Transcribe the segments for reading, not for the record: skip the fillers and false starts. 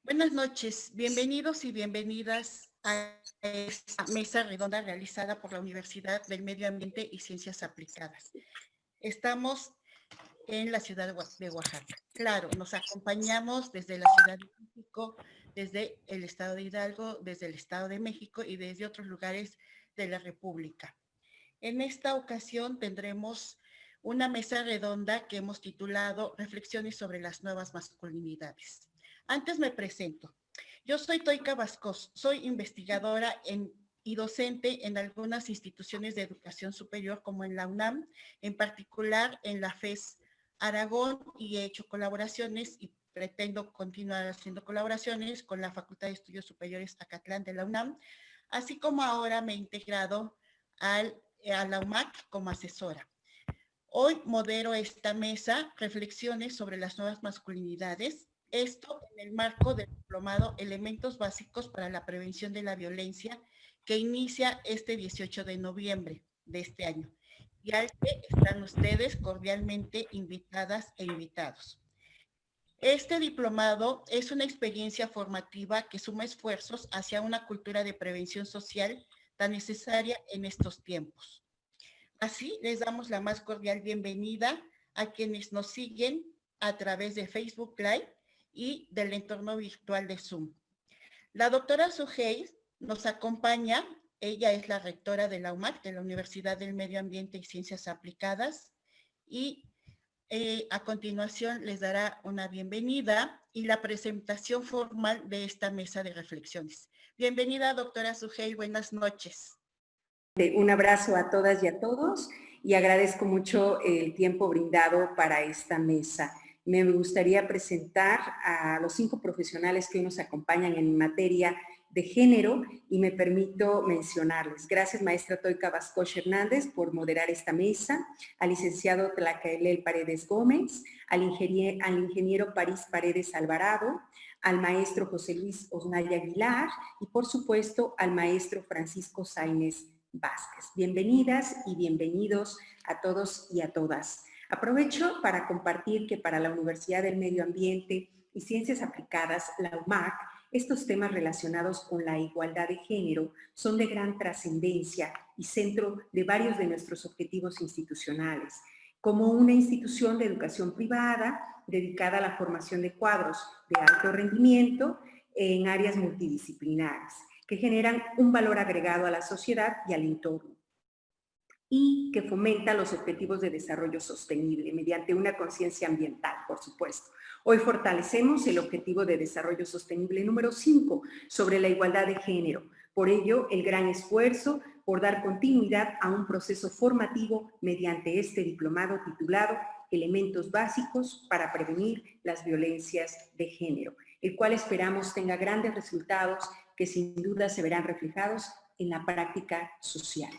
Buenas noches, bienvenidos y bienvenidas a esta mesa redonda realizada por la Universidad del Medio Ambiente y Ciencias Aplicadas. Estamos en la ciudad de Oaxaca. Claro, nos acompañamos desde la Ciudad de México, desde el Estado de Hidalgo, desde el Estado de México y desde otros lugares de la República. En esta ocasión tendremos una mesa redonda que hemos titulado Reflexiones sobre las nuevas masculinidades. Antes me presento. Yo soy Toika Vascos, soy investigadora y docente en algunas instituciones de educación superior como en la UNAM, en particular en la FES Aragón, y he hecho colaboraciones y pretendo continuar haciendo colaboraciones con la Facultad de Estudios Superiores Acatlán de la UNAM, así como ahora me he integrado a la UMAC como asesora. Hoy modero esta mesa, reflexiones sobre las nuevas masculinidades, esto en el marco del diplomado Elementos Básicos para la Prevención de la Violencia, que inicia este 18 de noviembre de este año, y al que están ustedes cordialmente invitadas e invitados. Este diplomado es una experiencia formativa que suma esfuerzos hacia una cultura de prevención social tan necesaria en estos tiempos. Así les damos la más cordial bienvenida a quienes nos siguen a través de Facebook Live y del entorno virtual de Zoom. La doctora Sujei nos acompaña, ella es la rectora de la UMAC, de la Universidad del Medio Ambiente y Ciencias Aplicadas, y a continuación les dará una bienvenida y la presentación formal de esta mesa de reflexiones. Bienvenida, doctora Sujei, buenas noches. Un abrazo a todas y a todos y agradezco mucho el tiempo brindado para esta mesa. Me gustaría presentar a los 5 profesionales que hoy nos acompañan en materia de género y me permito mencionarles. Gracias, maestra Toika Vascos Hernández, por moderar esta mesa, al licenciado Tlacaelel Paredes Gómez, al ingeniero París Paredes Alvarado, al maestro José Luis Osnaya Aguilar y, por supuesto, al maestro Francisco Sáenz Vázquez. Bienvenidas y bienvenidos a todos y a todas. Aprovecho para compartir que para la Universidad del Medio Ambiente y Ciencias Aplicadas, la UMAC, estos temas relacionados con la igualdad de género son de gran trascendencia y centro de varios de nuestros objetivos institucionales. Como una institución de educación privada dedicada a la formación de cuadros de alto rendimiento en áreas multidisciplinares, que generan un valor agregado a la sociedad y al entorno, y que fomenta los objetivos de desarrollo sostenible mediante una conciencia ambiental, por supuesto. Hoy fortalecemos el objetivo de desarrollo sostenible número 5 sobre la igualdad de género. Por ello, el gran esfuerzo por dar continuidad a un proceso formativo mediante este diplomado titulado Elementos Básicos para Prevenir las Violencias de Género, el cual esperamos tenga grandes resultados que sin duda se verán reflejados en la práctica social.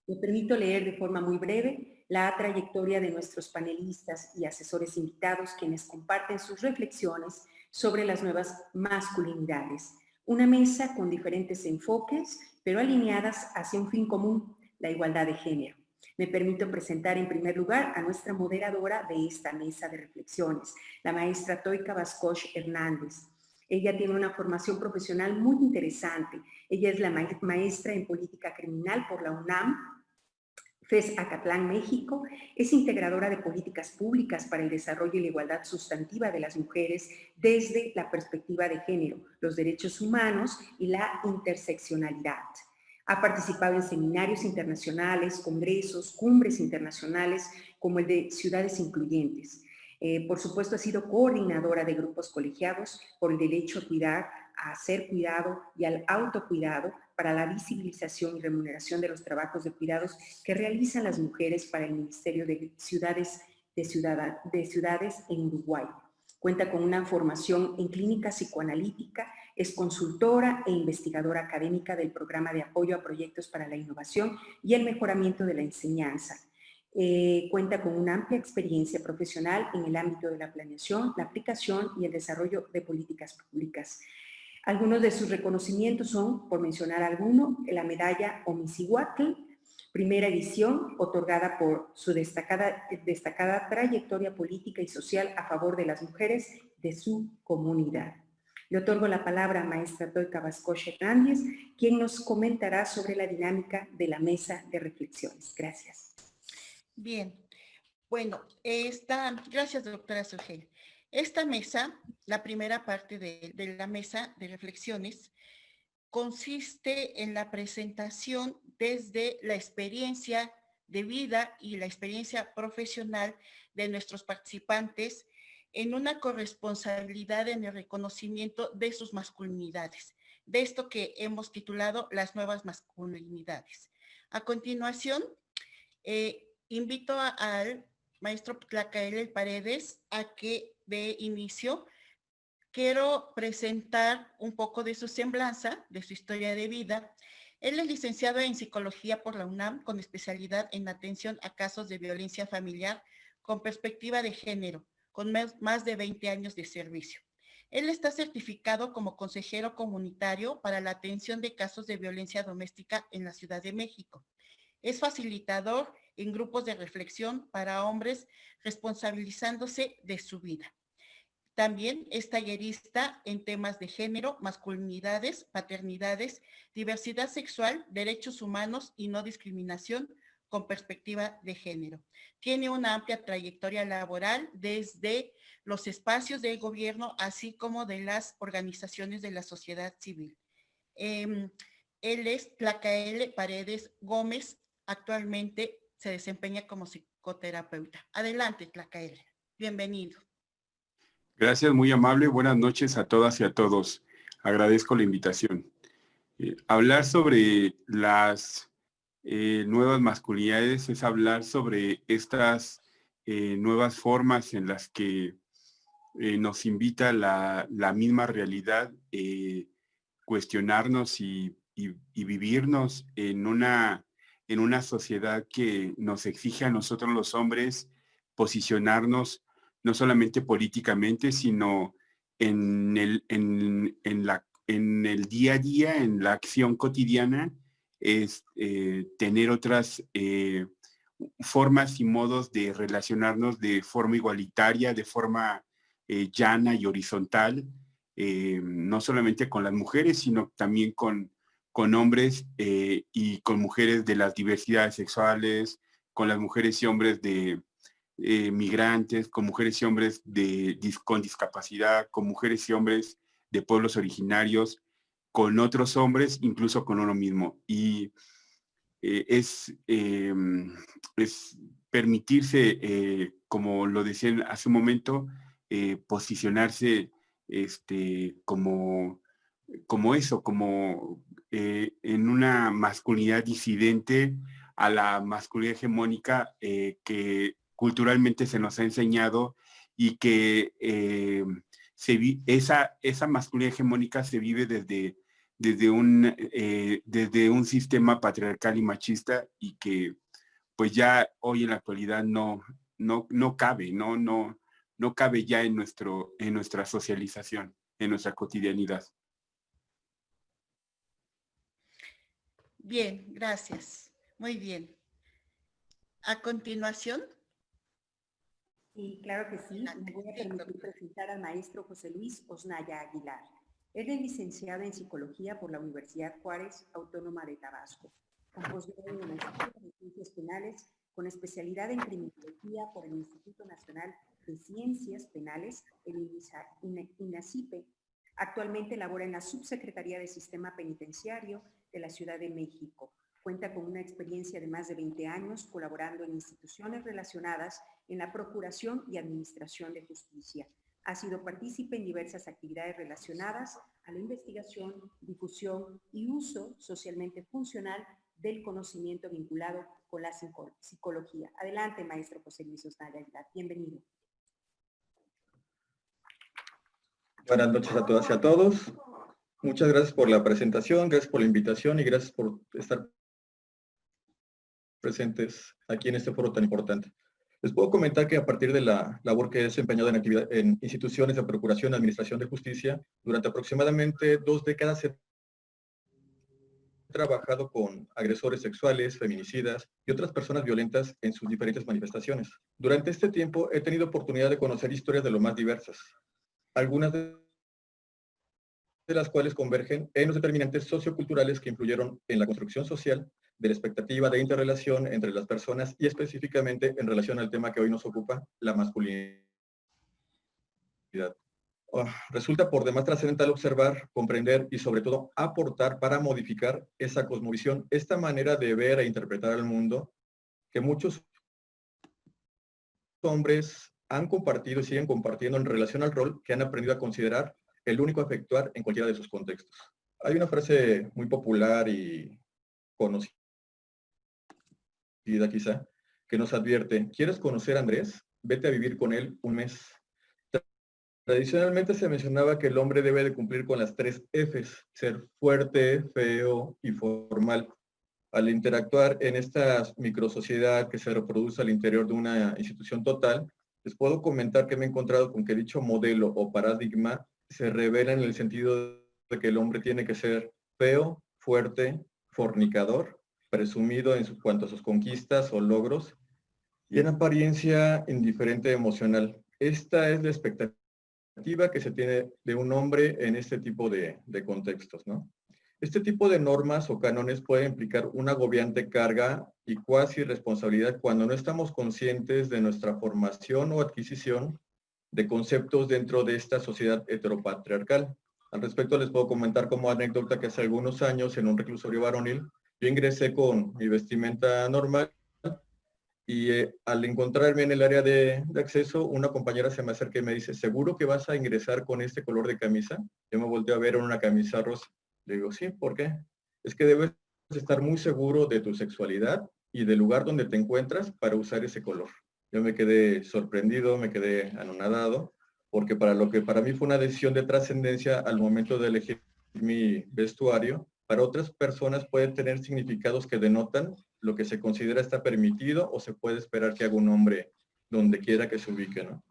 Me permito leer de forma muy breve la trayectoria de nuestros panelistas y asesores invitados, quienes comparten sus reflexiones sobre las nuevas masculinidades. Una mesa con diferentes enfoques, pero alineadas hacia un fin común, la igualdad de género. Me permito presentar en primer lugar a nuestra moderadora de esta mesa de reflexiones, la maestra Toika Vascos Hernández. Ella tiene una formación profesional muy interesante. Ella es la maestra en política criminal por la UNAM, FES Acatlán, México. Es integradora de políticas públicas para el desarrollo y la igualdad sustantiva de las mujeres desde la perspectiva de género, los derechos humanos y la interseccionalidad. Ha participado en seminarios internacionales, congresos, cumbres internacionales, como el de Ciudades Incluyentes. Por supuesto, ha sido coordinadora de grupos colegiados por el derecho a cuidar, a ser cuidado y al autocuidado para la visibilización y remuneración de los trabajos de cuidados que realizan las mujeres para el Ministerio de Ciudades en Uruguay. Cuenta con una formación en clínica psicoanalítica, es consultora e investigadora académica del Programa de Apoyo a Proyectos para la Innovación y el Mejoramiento de la Enseñanza. Cuenta con una amplia experiencia profesional en el ámbito de la planeación, la aplicación y el desarrollo de políticas públicas. Algunos de sus reconocimientos son, por mencionar alguno, la medalla Omicihuatl, primera edición, otorgada por su destacada trayectoria política y social a favor de las mujeres de su comunidad. Le otorgo la palabra a maestra Toika Bascoche Hernández, quien nos comentará sobre la dinámica de la mesa de reflexiones. Gracias. Bien, bueno, gracias, doctora Sugel. Esta mesa, la primera parte de la mesa de reflexiones, consiste en la presentación desde la experiencia de vida y la experiencia profesional de nuestros participantes en una corresponsabilidad en el reconocimiento de sus masculinidades, de esto que hemos titulado las nuevas masculinidades. A continuación, invito al maestro Tlacaele Paredes a que dé inicio. Quiero presentar un poco de su semblanza, de su historia de vida. Él es licenciado en Psicología por la UNAM, con especialidad en atención a casos de violencia familiar con perspectiva de género, con más de 20 años de servicio. Él está certificado como consejero comunitario para la atención de casos de violencia doméstica en la Ciudad de México. Es facilitador en grupos de reflexión para hombres, responsabilizándose de su vida. También es tallerista en temas de género, masculinidades, paternidades, diversidad sexual, derechos humanos y no discriminación con perspectiva de género. Tiene una amplia trayectoria laboral desde los espacios del gobierno, así como de las organizaciones de la sociedad civil. Él es Tlacaele Paredes Gómez. Actualmente se desempeña como psicoterapeuta. Adelante, Tlacaele. Bienvenido. Gracias, muy amable. Buenas noches a todas y a todos. Agradezco la invitación. Hablar sobre las nuevas masculinidades es hablar sobre estas nuevas formas en las que nos invita la misma realidad, cuestionarnos y vivirnos en una sociedad que nos exige a nosotros los hombres posicionarnos no solamente políticamente, sino en el día a día, en la acción cotidiana, es tener otras formas y modos de relacionarnos de forma igualitaria, de forma llana y horizontal, no solamente con las mujeres, sino también con hombres y con mujeres de las diversidades sexuales, con las mujeres y hombres de migrantes, con mujeres y hombres con discapacidad, con mujeres y hombres de pueblos originarios, con otros hombres, incluso con uno mismo. Y es permitirse, como lo decían hace un momento, posicionarse como eso, como en una masculinidad disidente a la masculinidad hegemónica que culturalmente se nos ha enseñado y que esa masculinidad hegemónica se vive desde un sistema patriarcal y machista y que pues ya hoy en la actualidad no cabe, no cabe ya en nuestra socialización, en nuestra cotidianidad. Bien, gracias. Muy bien. A continuación. Sí, claro que sí. Me voy a permitir presentar al maestro José Luis Osnaya Aguilar. Él es licenciado en Psicología por la Universidad Juárez Autónoma de Tabasco, con posgrado en la Instituto de Ciencias Penales, con especialidad en Criminología por el Instituto Nacional de Ciencias Penales, el INACIPE. Actualmente labora en la Subsecretaría de Sistema Penitenciario de la Ciudad de México. Cuenta con una experiencia de más de 20 años colaborando en instituciones relacionadas en la Procuración y Administración de Justicia. Ha sido partícipe en diversas actividades relacionadas a la investigación, difusión y uso socialmente funcional del conocimiento vinculado con la psicología. Adelante, maestro José Luis Osnaya Aguilar. Bienvenido. Buenas noches a todas y a todos. Muchas gracias por la presentación, gracias por la invitación y gracias por estar presentes aquí en este foro tan importante. Les puedo comentar que a partir de la labor que he desempeñado en instituciones de procuración y administración de justicia, durante aproximadamente 2 décadas he trabajado con agresores sexuales, feminicidas y otras personas violentas en sus diferentes manifestaciones. Durante este tiempo he tenido oportunidad de conocer historias de lo más diversas. Algunas de de las cuales convergen en los determinantes socioculturales que influyeron en la construcción social de la expectativa de interrelación entre las personas y específicamente en relación al tema que hoy nos ocupa, la masculinidad. Resulta por demás trascendental observar, comprender y sobre todo aportar para modificar esa cosmovisión, esta manera de ver e interpretar al mundo que muchos hombres han compartido y siguen compartiendo en relación al rol que han aprendido a considerar el único a efectuar en cualquiera de sus contextos. Hay una frase muy popular y conocida quizá, que nos advierte: ¿quieres conocer a Andrés? Vete a vivir con él un mes. Tradicionalmente se mencionaba que el hombre debe de cumplir con las 3 Fs, ser fuerte, feo y formal. Al interactuar en esta microsociedad que se reproduce al interior de una institución total, les puedo comentar que me he encontrado con que dicho modelo o paradigma se revela en el sentido de que el hombre tiene que ser feo, fuerte, fornicador, presumido en cuanto a sus conquistas o logros, y en apariencia indiferente emocional. Esta es la expectativa que se tiene de un hombre en este tipo de contextos, ¿no? Este tipo de normas o cánones puede implicar una agobiante carga y cuasi responsabilidad cuando no estamos conscientes de nuestra formación o adquisición de conceptos dentro de esta sociedad heteropatriarcal. Al respecto les puedo comentar como anécdota que hace algunos años en un reclusorio varonil yo ingresé con mi vestimenta normal y al encontrarme en el área de acceso, una compañera se me acerca y me dice: ¿seguro que vas a ingresar con este color de camisa? Yo me volteo a ver en una camisa rosa. Le digo: sí, ¿por qué? Es que debes estar muy seguro de tu sexualidad y del lugar donde te encuentras para usar ese color. Yo me quedé sorprendido, me quedé anonadado, porque para lo que para mí fue una decisión de trascendencia al momento de elegir mi vestuario, para otras personas puede tener significados que denotan lo que se considera está permitido o se puede esperar que haga un hombre donde quiera que se ubique, ¿no?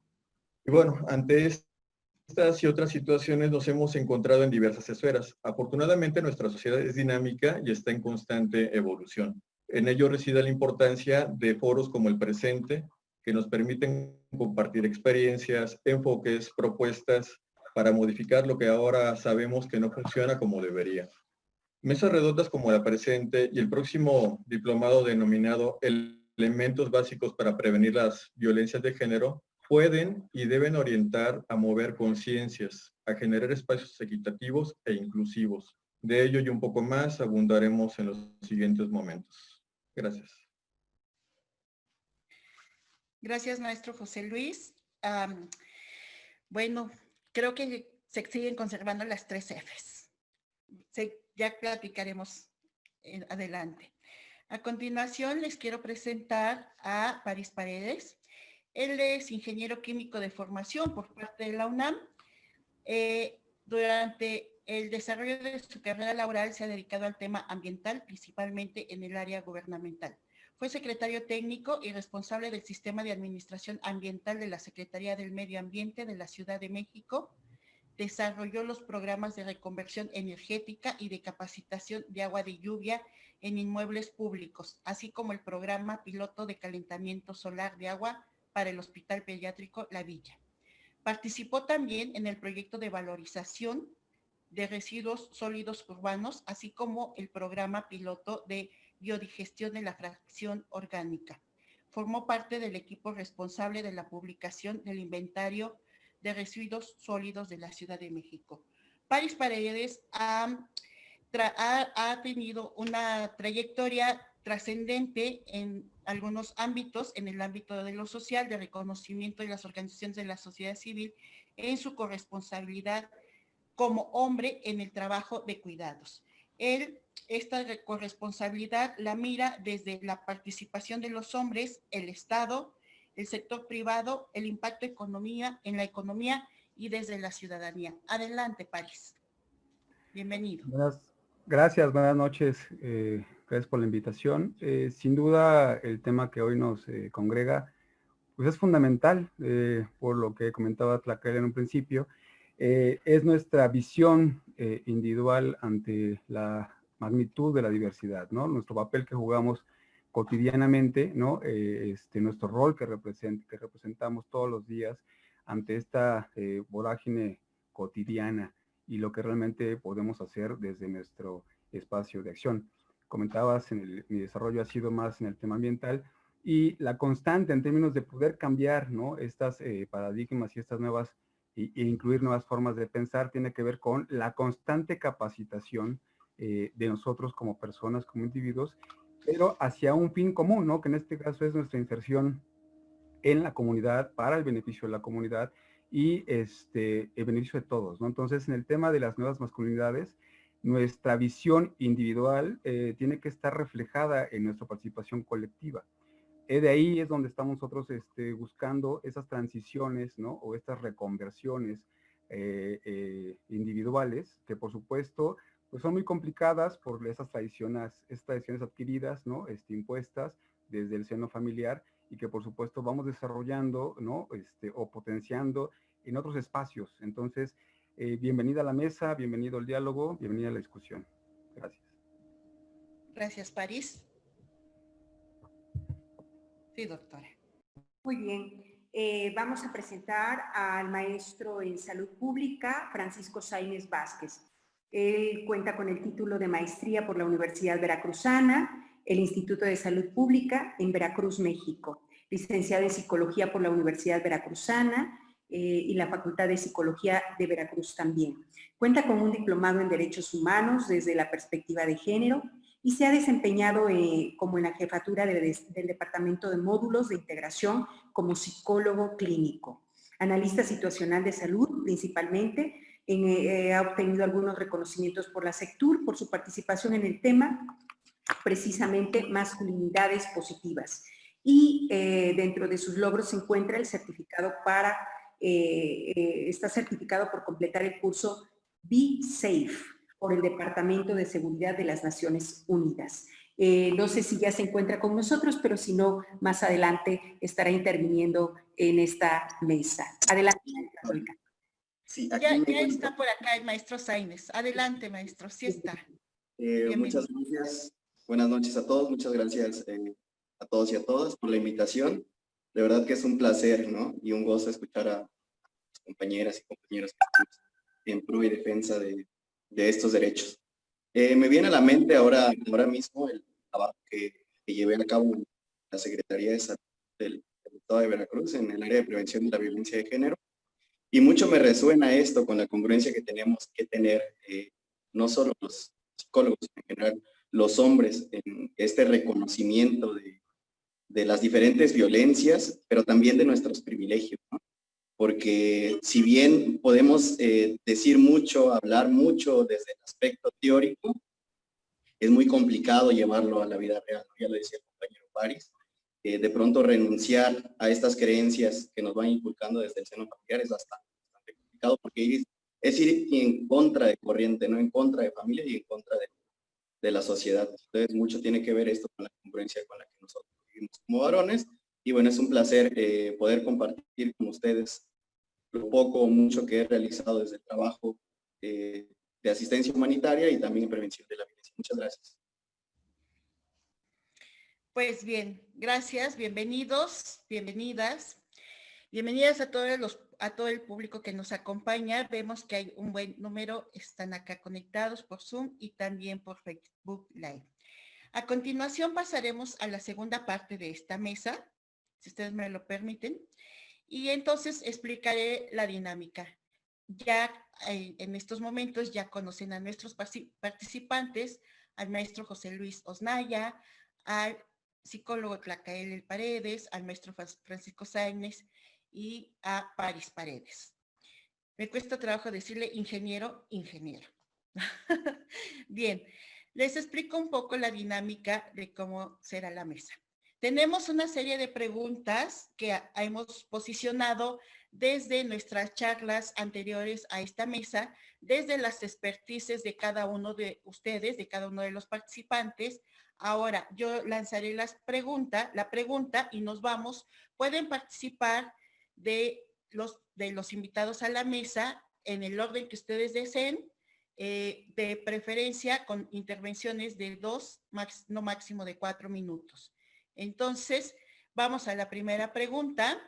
Y bueno, ante estas y otras situaciones nos hemos encontrado en diversas esferas. Afortunadamente nuestra sociedad es dinámica y está en constante evolución. En ello reside la importancia de foros como el presente, que nos permiten compartir experiencias, enfoques, propuestas para modificar lo que ahora sabemos que no funciona como debería. Mesas redondas como la presente y el próximo diplomado denominado Elementos Básicos para Prevenir las Violencias de Género pueden y deben orientar a mover conciencias, a generar espacios equitativos e inclusivos. De ello y un poco más abundaremos en los siguientes momentos. Gracias. Gracias, maestro José Luis. Bueno, creo que se siguen conservando las 3 Fs. Ya platicaremos adelante. A continuación, les quiero presentar a París Paredes. Él es ingeniero químico de formación por parte de la UNAM. Durante el desarrollo de su carrera laboral se ha dedicado al tema ambiental, principalmente en el área gubernamental. Fue secretario técnico y responsable del Sistema de Administración Ambiental de la Secretaría del Medio Ambiente de la Ciudad de México. Desarrolló los programas de reconversión energética y de capacitación de agua de lluvia en inmuebles públicos, así como el programa piloto de calentamiento solar de agua para el Hospital Pediátrico La Villa. Participó también en el proyecto de valorización de residuos sólidos urbanos, así como el programa piloto de biodigestión de la fracción orgánica. Formó parte del equipo responsable de la publicación del inventario de residuos sólidos de la Ciudad de México. París Paredes ha tenido una trayectoria trascendente en algunos ámbitos, en el ámbito de lo social, de reconocimiento de las organizaciones de la sociedad civil, en su corresponsabilidad como hombre en el trabajo de cuidados. Él, esta corresponsabilidad la mira desde la participación de los hombres, el Estado, el sector privado, el impacto en la economía y desde la ciudadanía. Adelante, París. Bienvenido. Gracias, buenas noches. Gracias por la invitación. Sin duda, el tema que hoy nos congrega pues es fundamental, por lo que comentaba Tlacael en un principio. Es nuestra visión individual ante la magnitud de la diversidad, ¿no? Nuestro papel que jugamos cotidianamente, ¿no? Nuestro rol que representamos todos los días ante esta vorágine cotidiana. y lo que realmente podemos hacer desde nuestro espacio de acción. Comentabas, mi desarrollo ha sido más en el tema ambiental, y la constante en términos de poder cambiar, ¿no?, estas paradigmas y estas nuevas, e incluir nuevas formas de pensar, tiene que ver con la constante capacitación de nosotros como personas, como individuos, pero hacia un fin común, ¿no?, que en este caso es nuestra inserción en la comunidad, para el beneficio de la comunidad y el beneficio de todos, ¿no? Entonces, en el tema de las nuevas masculinidades, nuestra visión individual tiene que estar reflejada en nuestra participación colectiva. De ahí es donde estamos nosotros buscando esas transiciones, ¿no?, o estas reconversiones individuales, que por supuesto pues son muy complicadas por esas tradiciones adquiridas, ¿no?, impuestas desde el seno familiar, y que por supuesto vamos desarrollando, ¿no?, o potenciando en otros espacios. Entonces, bienvenida a la mesa, bienvenido al diálogo, bienvenida a la discusión. Gracias. Gracias, París. Sí, doctora. Muy bien. Vamos a presentar al maestro en Salud Pública, Francisco Sáenz Vázquez. Él cuenta con el título de maestría por la Universidad Veracruzana, el Instituto de Salud Pública en Veracruz, México. Licenciado en Psicología por la Universidad Veracruzana y la Facultad de Psicología de Veracruz también. Cuenta con un diplomado en Derechos Humanos desde la perspectiva de género, y se ha desempeñado como en la jefatura del Departamento de Módulos de Integración como psicólogo clínico. Analista situacional de salud, principalmente. Ha obtenido algunos reconocimientos por la SECTUR por su participación en el tema, precisamente masculinidades positivas. Y dentro de sus logros se encuentra el certificado está certificado por completar el curso Be Safe por el Departamento de Seguridad de las Naciones Unidas. No sé si ya se encuentra con nosotros, pero si no, más adelante estará interviniendo en esta mesa. Adelante, maestra. Sí, ya está por acá el maestro Sáenz. Adelante, maestro, sí está. Muchas gracias. Buenas noches a todos. Muchas gracias a todos y a todas por la invitación. De verdad que es un placer, ¿no?, y un gozo escuchar a las compañeras y compañeros en pro y defensa de estos derechos. Me viene a la mente ahora mismo el trabajo que llevé a cabo en la Secretaría de Salud del Estado de Veracruz en el área de prevención de la violencia de género, y mucho me resuena esto con la congruencia que tenemos que tener, no solo los psicólogos, en general los hombres, en este reconocimiento de las diferentes violencias, pero también de nuestros privilegios, ¿no? Porque si bien podemos decir mucho, hablar mucho desde el aspecto teórico, es muy complicado llevarlo a la vida real, ¿no? Ya lo decía el compañero París, de pronto renunciar a estas creencias que nos van inculcando desde el seno familiar es bastante complicado, porque es ir en contra de corriente, no en contra de familia y en contra de la sociedad. Entonces mucho tiene que ver esto con la congruencia con la que nosotros vivimos como varones. Y bueno, es un placer poder compartir con ustedes lo poco o mucho que he realizado desde el trabajo de asistencia humanitaria y también en prevención de la violencia. Muchas gracias. Pues bien, gracias, bienvenidos, bienvenidas. Bienvenidas a todo el público que nos acompaña. Vemos que hay un buen número, están acá conectados por Zoom y también por Facebook Live. A continuación pasaremos a la segunda parte de esta mesa, si ustedes me lo permiten, y entonces explicaré la dinámica. Ya en estos momentos ya conocen a nuestros participantes, al maestro José Luis Osnaya, al psicólogo Tlacael Paredes, al maestro Francisco Sáenz y a París Paredes. Me cuesta trabajo decirle ingeniero. Bien, les explico un poco la dinámica de cómo será la mesa. Tenemos una serie de preguntas que hemos posicionado desde nuestras charlas anteriores a esta mesa, desde las expertices de cada uno de ustedes, de cada uno de los participantes. Ahora yo lanzaré la pregunta y nos vamos. Pueden participar de los invitados a la mesa en el orden que ustedes deseen, de preferencia con intervenciones de 2, no máximo de 4 minutos. Entonces, vamos a la primera pregunta.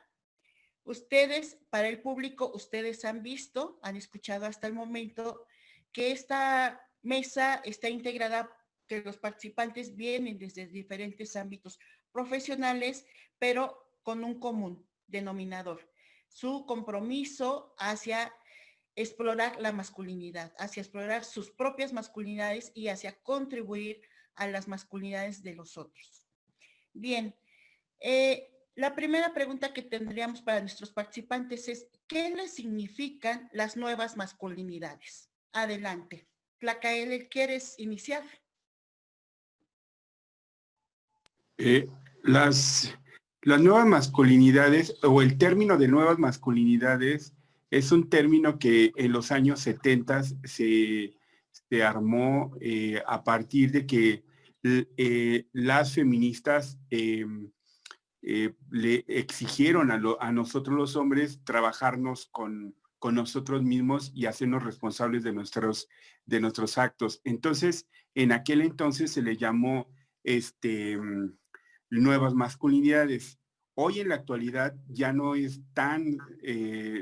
Ustedes, para el público, ustedes han visto, han escuchado hasta el momento que esta mesa está integrada, que los participantes vienen desde diferentes ámbitos profesionales, pero con un común denominador, su compromiso hacia explorar la masculinidad, hacia explorar sus propias masculinidades y hacia contribuir a las masculinidades de los otros. Bien, la primera pregunta que tendríamos para nuestros participantes es, ¿qué les significan las nuevas masculinidades? Adelante. Tlacael, ¿quieres iniciar? Las nuevas masculinidades o el término de nuevas masculinidades es un término que en los años 70 se armó a partir de que las feministas le exigieron a nosotros los hombres trabajarnos con nosotros mismos y hacernos responsables de nuestros actos. Entonces, en aquel entonces se le llamó nuevas masculinidades. Hoy en la actualidad ya no es tan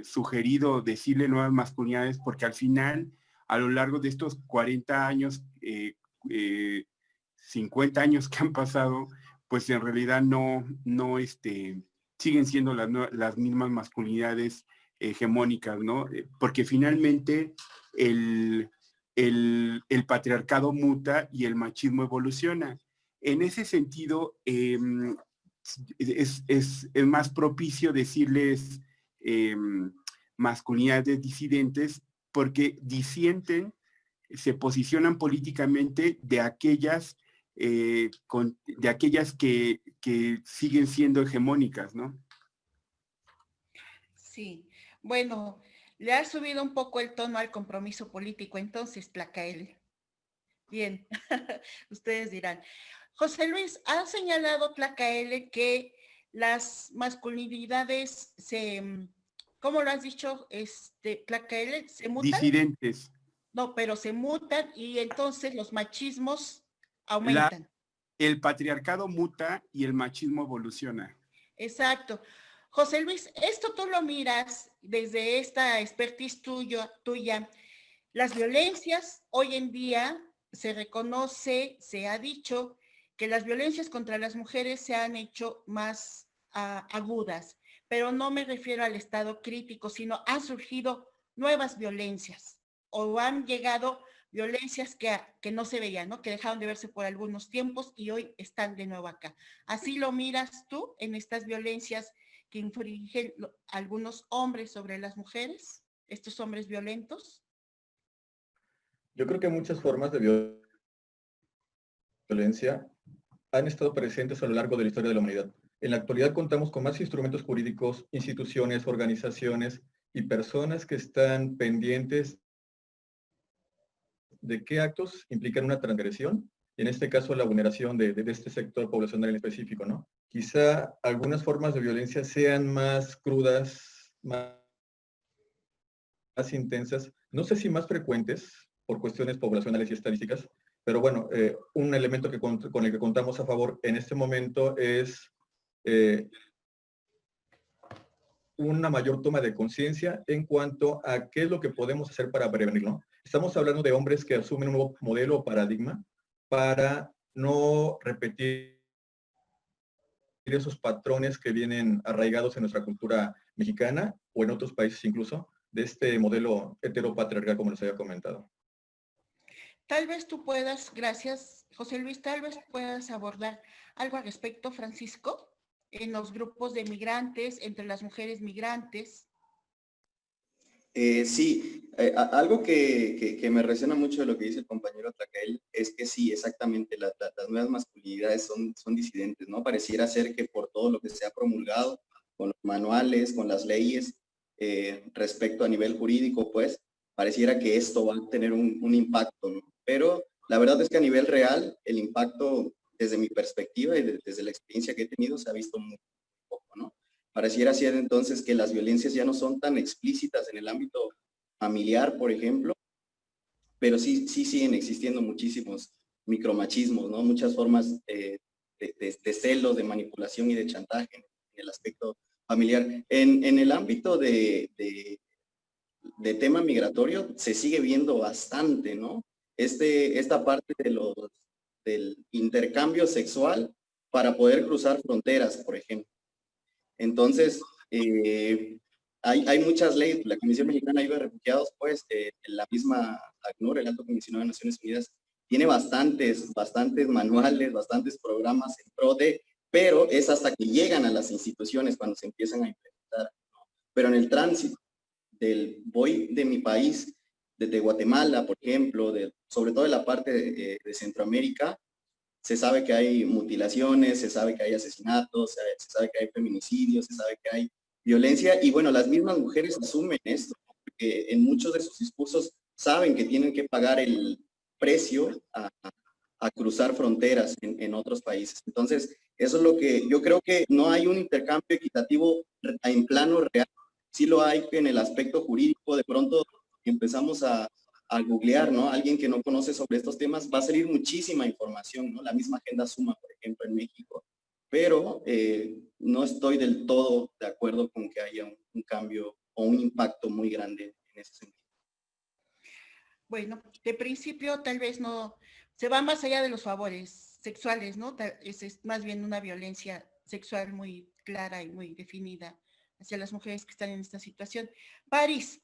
sugerido decirle nuevas masculinidades porque al final, a lo largo de estos 40 años, 50 años que han pasado, pues en realidad no siguen siendo las mismas masculinidades hegemónicas, ¿no? Porque finalmente el patriarcado muta y el machismo evoluciona. En ese sentido, es más propicio decirles masculinidades disidentes porque disienten, se posicionan políticamente de aquellas que siguen siendo hegemónicas, ¿no? Sí, bueno, le ha subido un poco el tono al compromiso político, entonces, Tlacael. Bien, ustedes dirán. José Luis, ha señalado Tlacael que las masculinidades ¿cómo lo has dicho, Tlacael? ¿Se mutan? Disidentes. No, pero se mutan y entonces los machismos aumentan. El patriarcado muta y el machismo evoluciona. Exacto. José Luis, esto tú lo miras desde esta expertise tuya. Las violencias hoy en día se reconoce, se ha dicho que las violencias contra las mujeres se han hecho más agudas, pero no me refiero al estado crítico, sino han surgido nuevas violencias o han llegado violencias que no se veían, ¿no? Que dejaron de verse por algunos tiempos y hoy están de nuevo acá. ¿Así lo miras tú en estas violencias que infringen algunos hombres sobre las mujeres, estos hombres violentos? Yo creo que muchas formas de violencia han estado presentes a lo largo de la historia de la humanidad. En la actualidad contamos con más instrumentos jurídicos, instituciones, organizaciones y personas que están pendientes de qué actos implican una transgresión, y en este caso la vulneración de este sector poblacional en específico, ¿no? Quizá algunas formas de violencia sean más crudas, más intensas, no sé si más frecuentes por cuestiones poblacionales y estadísticas, pero bueno, un elemento con el que contamos a favor en este momento es una mayor toma de conciencia en cuanto a qué es lo que podemos hacer para prevenirlo. Estamos hablando de hombres que asumen un nuevo modelo o paradigma para no repetir esos patrones que vienen arraigados en nuestra cultura mexicana o en otros países incluso, de este modelo heteropatriarcal como les había comentado. Tal vez tú puedas, gracias José Luis, tal vez puedas abordar algo al respecto, Francisco, en los grupos de migrantes, entre las mujeres migrantes. Sí, algo que me resuena mucho de lo que dice el compañero Tlacael es que sí, exactamente, las nuevas masculinidades son disidentes, ¿no? Pareciera ser que por todo lo que se ha promulgado, con los manuales, con las leyes, respecto a nivel jurídico, pues, pareciera que esto va a tener un impacto, ¿no? Pero la verdad es que a nivel real, el impacto, desde mi perspectiva y desde la experiencia que he tenido, se ha visto muy poco, ¿no? Pareciera ser entonces que las violencias ya no son tan explícitas en el ámbito familiar, por ejemplo, pero sí siguen existiendo muchísimos micromachismos, ¿no? Muchas formas de celos, de manipulación y de chantaje en el aspecto familiar. En el ámbito de tema migratorio se sigue viendo bastante, ¿no? Esta parte del intercambio sexual para poder cruzar fronteras, por ejemplo. Entonces, hay muchas leyes. La Comisión Mexicana de Ayuda a Refugiados, pues, la misma ACNUR, el Alto Comisionado de Naciones Unidas, tiene bastantes manuales, bastantes programas en pro de, pero es hasta que llegan a las instituciones cuando se empiezan a implementar, ¿no? Pero en el tránsito voy de mi país, desde Guatemala, por ejemplo, sobre todo de la parte de Centroamérica, se sabe que hay mutilaciones, se sabe que hay asesinatos, se sabe que hay feminicidios, se sabe que hay violencia, y bueno, las mismas mujeres asumen esto, porque en muchos de sus discursos saben que tienen que pagar el precio a cruzar fronteras en otros países. Entonces, eso es lo que yo creo, que no hay un intercambio equitativo en plano real. Sí lo hay en el aspecto jurídico. De pronto empezamos a googlear, ¿no? Alguien que no conoce sobre estos temas, va a salir muchísima información, ¿no? La misma Agenda Suma, por ejemplo, en México. Pero no estoy del todo de acuerdo con que haya un cambio o un impacto muy grande en ese sentido. Bueno, de principio tal vez no, se va más allá de los favores sexuales, ¿no? Es más bien una violencia sexual muy clara y muy definida hacia las mujeres que están en esta situación. París,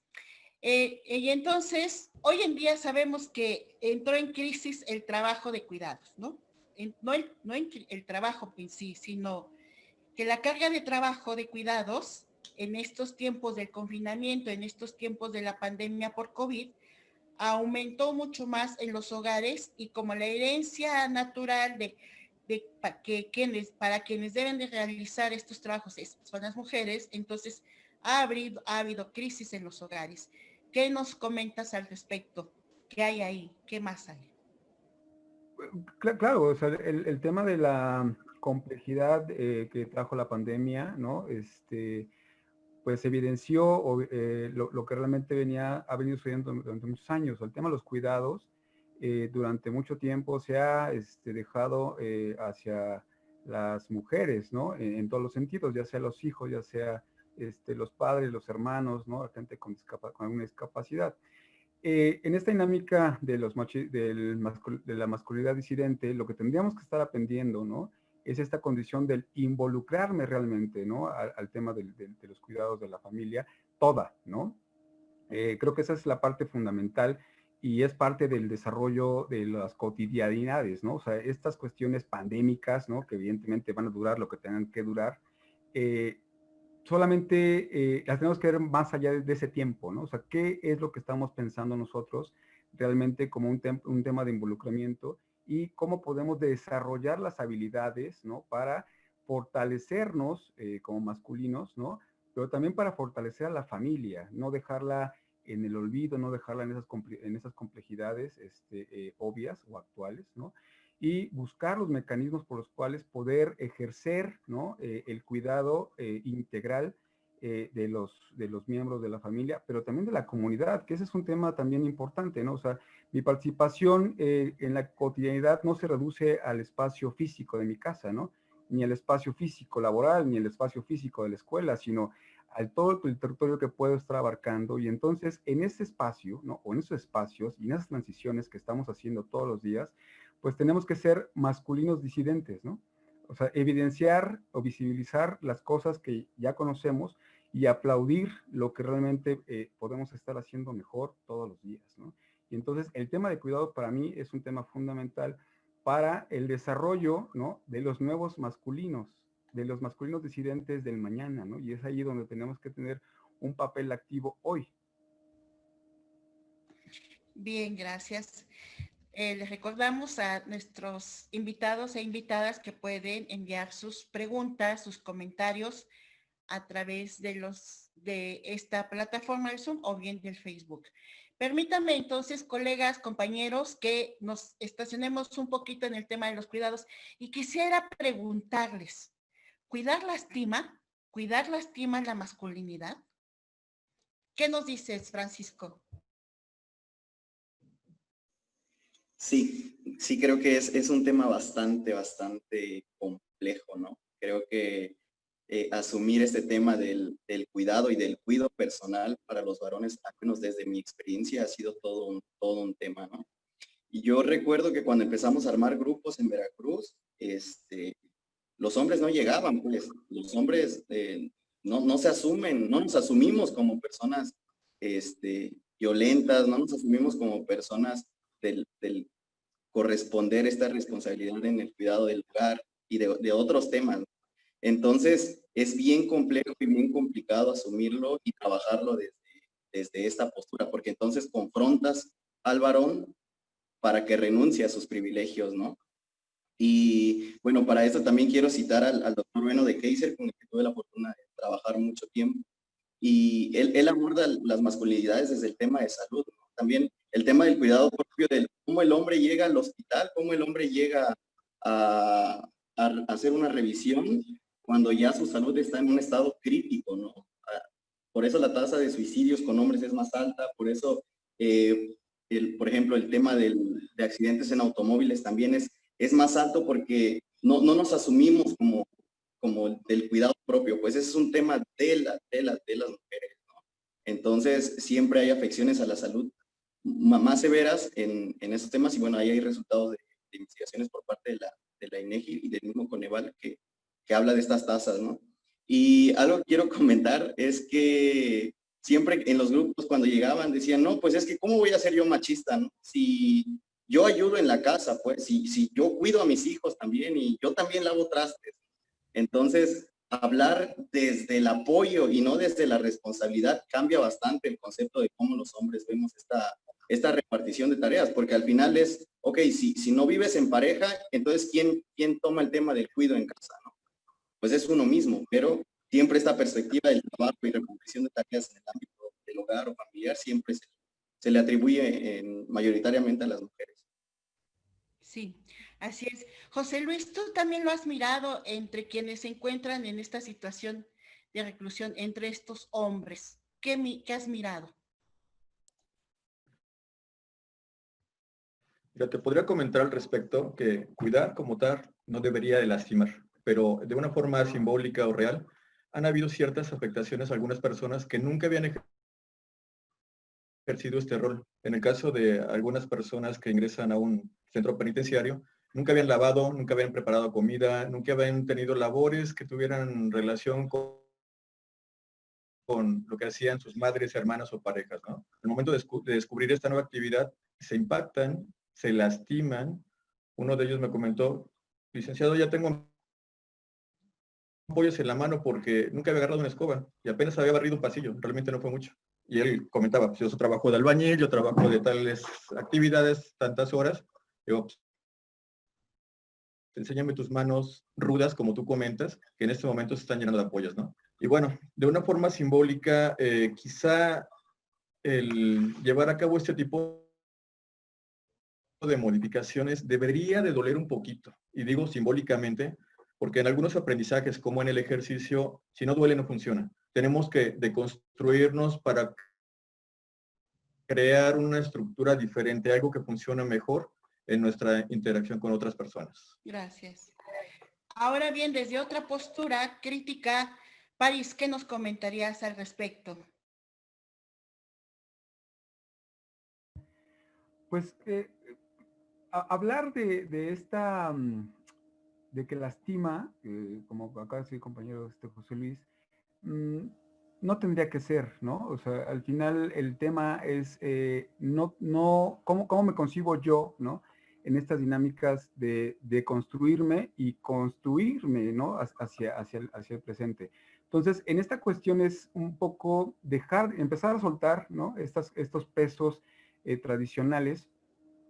y entonces, hoy en día sabemos que entró en crisis el trabajo de cuidados, ¿no? No el trabajo en sí, sino que la carga de trabajo de cuidados en estos tiempos del confinamiento, en estos tiempos de la pandemia por COVID, aumentó mucho más en los hogares, y como la herencia natural para quienes deben de realizar estos trabajos son las mujeres, entonces ha habido crisis en los hogares. ¿Qué nos comentas al respecto? ¿Qué hay ahí? ¿Qué más hay? Claro, o sea, el tema de la complejidad que trajo la pandemia, ¿no? Pues evidenció lo que realmente ha venido sucediendo durante muchos años. El tema de los cuidados, durante mucho tiempo se ha dejado hacia las mujeres, ¿no? En todos los sentidos, ya sea los hijos, ya sea los padres, los hermanos, ¿no? La gente con alguna discapacidad. En esta dinámica de la masculinidad disidente, lo que tendríamos que estar aprendiendo, ¿no? Es esta condición del involucrarme realmente, ¿no? Al tema de los cuidados de la familia, toda, ¿no? Creo que esa es la parte fundamental y es parte del desarrollo de las cotidianidades, ¿no? O sea, estas cuestiones pandémicas, ¿no? Que evidentemente van a durar lo que tengan que durar, solamente las tenemos que ver más allá de ese tiempo, ¿no? O sea, ¿qué es lo que estamos pensando nosotros realmente como un tema de involucramiento y cómo podemos desarrollar las habilidades, ¿no? Para fortalecernos como masculinos, ¿no? Pero también para fortalecer a la familia, no dejarla en el olvido, no dejarla en esas complejidades obvias o actuales, ¿no? Y buscar los mecanismos por los cuales poder ejercer, ¿no? El cuidado integral de los miembros de la familia, pero también de la comunidad, que ese es un tema también importante, ¿no? O sea, mi participación en la cotidianidad no se reduce al espacio físico de mi casa, ¿no? Ni al espacio físico laboral, ni al espacio físico de la escuela, sino al todo el territorio que puedo estar abarcando. Y entonces, en ese espacio, ¿no? O en esos espacios y en esas transiciones que estamos haciendo todos los días, pues tenemos que ser masculinos disidentes, ¿no? O sea, evidenciar o visibilizar las cosas que ya conocemos y aplaudir lo que realmente podemos estar haciendo mejor todos los días, ¿no? Y entonces el tema de cuidado para mí es un tema fundamental para el desarrollo, ¿no? De los nuevos masculinos, de los masculinos disidentes del mañana, ¿no? Y es ahí donde tenemos que tener un papel activo hoy. Bien, gracias. Les recordamos a nuestros invitados e invitadas que pueden enviar sus preguntas, sus comentarios a través de esta plataforma del Zoom o bien del Facebook. Permítanme entonces, colegas, compañeros, que nos estacionemos un poquito en el tema de los cuidados y quisiera preguntarles, ¿cuidar lastima? ¿Cuidar lastima la masculinidad? ¿Qué nos dices, Francisco? Sí, sí creo que es un tema bastante complejo, ¿no? Creo que asumir este tema del cuidado y del cuidado personal para los varones, al menos desde mi experiencia, ha sido todo un tema, ¿no? Y yo recuerdo que cuando empezamos a armar grupos en Veracruz, los hombres no llegaban, pues, los hombres no se asumen, no nos asumimos como personas violentas, no nos asumimos como personas del corresponder esta responsabilidad en el cuidado del hogar y de otros temas. Entonces, es bien complejo y bien complicado asumirlo y trabajarlo desde esta postura, porque entonces confrontas al varón para que renuncie a sus privilegios, ¿no? Y bueno, para esto también quiero citar al doctor Bueno de Keiser, con el que tuve la fortuna de trabajar mucho tiempo. Y él aborda las masculinidades desde el tema de salud, ¿no? También el tema del cuidado propio, de cómo el hombre llega al hospital, cómo el hombre llega a hacer una revisión cuando ya su salud está en un estado crítico, ¿no? Por eso la tasa de suicidios con hombres es más alta, por eso, por ejemplo, el tema de accidentes en automóviles también es más alto, porque no nos asumimos como del cuidado propio, pues ese es un tema de las mujeres, ¿no? Entonces, siempre hay afecciones a la salud más severas en esos temas, y bueno, ahí hay resultados de investigaciones por parte de la INEGI y del mismo Coneval que habla de estas tasas, ¿no? Y algo que quiero comentar es que siempre en los grupos cuando llegaban decían, no, pues es que ¿cómo voy a ser yo machista, no? Si yo ayudo en la casa, pues, si yo cuido a mis hijos también y yo también lavo trastes. Entonces, hablar desde el apoyo y no desde la responsabilidad cambia bastante el concepto de cómo los hombres vemos esta repartición de tareas, porque al final es, ok, si no vives en pareja, entonces ¿quién toma el tema del cuidado en casa, no? Pues es uno mismo, pero siempre esta perspectiva del trabajo y repartición de tareas en el ámbito del hogar o familiar siempre se le atribuye mayoritariamente a las mujeres. Sí, así es. José Luis, tú también lo has mirado entre quienes se encuentran en esta situación de reclusión, entre estos hombres. ¿Qué has mirado? Ya te podría comentar al respecto que cuidar como tal no debería de lastimar, pero de una forma simbólica o real, han habido ciertas afectaciones a algunas personas que nunca habían ejercido este rol. En el caso de algunas personas que ingresan a un centro penitenciario, nunca habían lavado, nunca habían preparado comida, nunca habían tenido labores que tuvieran relación con lo que hacían sus madres, hermanas o parejas, ¿no? Al momento de descubrir esta nueva actividad, se impactan, se lastiman. Uno de ellos me comentó, licenciado, ya tengo ampollas en la mano porque nunca había agarrado una escoba y apenas había barrido un pasillo, realmente no fue mucho. Y él comentaba, pues yo trabajo de albañil, yo trabajo de tales actividades, tantas horas. Yo, pues, enséñame tus manos rudas, como tú comentas, que en este momento se están llenando de ampollas, ¿no? Y bueno, de una forma simbólica, quizá el llevar a cabo este tipo de modificaciones debería de doler un poquito. Y digo simbólicamente, porque en algunos aprendizajes, como en el ejercicio, si no duele no funciona. Tenemos que deconstruirnos para crear una estructura diferente, algo que funcione mejor en nuestra interacción con otras personas. Gracias. Ahora bien, desde otra postura crítica, París, ¿qué nos comentarías al respecto? Pues hablar de esta, de que lastima, como acaba de decir el compañero José Luis, no tendría que ser, ¿no? O sea, al final el tema es ¿cómo me concibo yo, ¿no? En estas dinámicas de construirme y construirme, ¿no? Hacia el presente. Entonces, en esta cuestión es un poco empezar a soltar, ¿no? Estos pesos tradicionales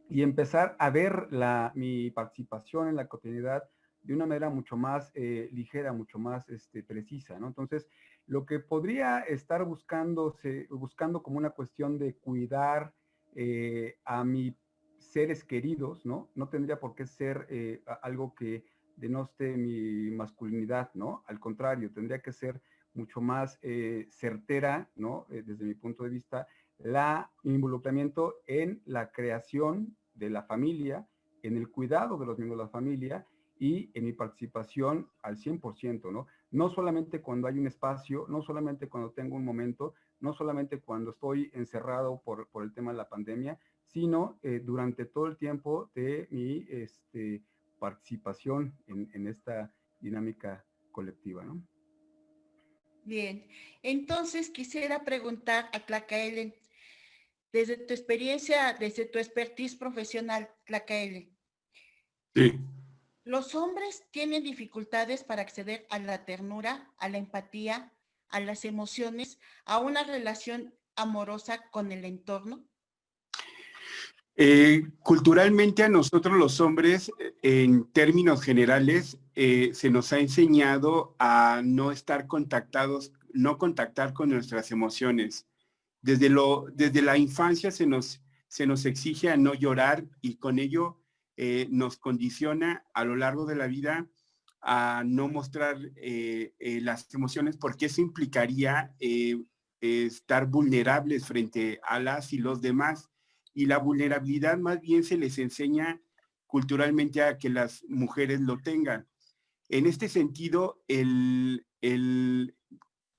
y empezar a ver mi participación en la cotidianidad de una manera mucho más ligera, mucho más precisa, ¿no? Entonces, lo que podría estar buscando como una cuestión de cuidar a mis seres queridos, ¿no? No tendría por qué ser algo que denote mi masculinidad, ¿no? Al contrario, tendría que ser mucho más certera, ¿no? Desde mi punto de vista, mi involucramiento en la creación de la familia, en el cuidado de los miembros de la familia y en mi participación al 100%, ¿no? no solamente cuando hay un espacio, no solamente cuando tengo un momento, no solamente cuando estoy encerrado por el tema de la pandemia, sino durante todo el tiempo de mi participación en esta dinámica colectiva, ¿no? Bien, entonces quisiera preguntar a Tlacaelen, desde tu experiencia, desde tu expertise profesional, Tlacaelen, Sí. ¿los hombres tienen dificultades para acceder a la ternura, a la empatía, a las emociones, a una relación amorosa con el entorno? Culturalmente a nosotros los hombres, en términos generales, se nos ha enseñado a no estar contactados, no contactar con nuestras emociones. Desde la infancia se nos exige a no llorar y con ello nos condiciona a lo largo de la vida a no mostrar las emociones porque eso implicaría estar vulnerables frente a las y los demás. Y la vulnerabilidad más bien se les enseña culturalmente a que las mujeres lo tengan. En este sentido,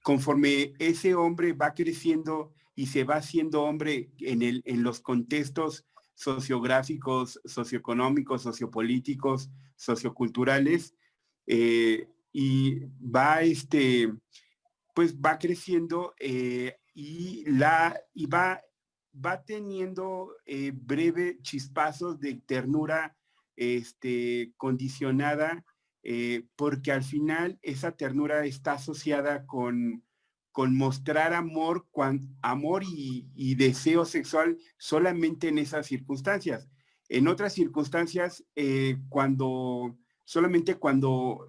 conforme ese hombre va creciendo y se va haciendo hombre en los contextos sociográficos, socioeconómicos, sociopolíticos, socioculturales, y pues va creciendo y va teniendo breve chispazos de ternura condicionada, porque al final esa ternura está asociada con mostrar amor, amor y deseo sexual solamente en esas circunstancias. En otras circunstancias, solamente cuando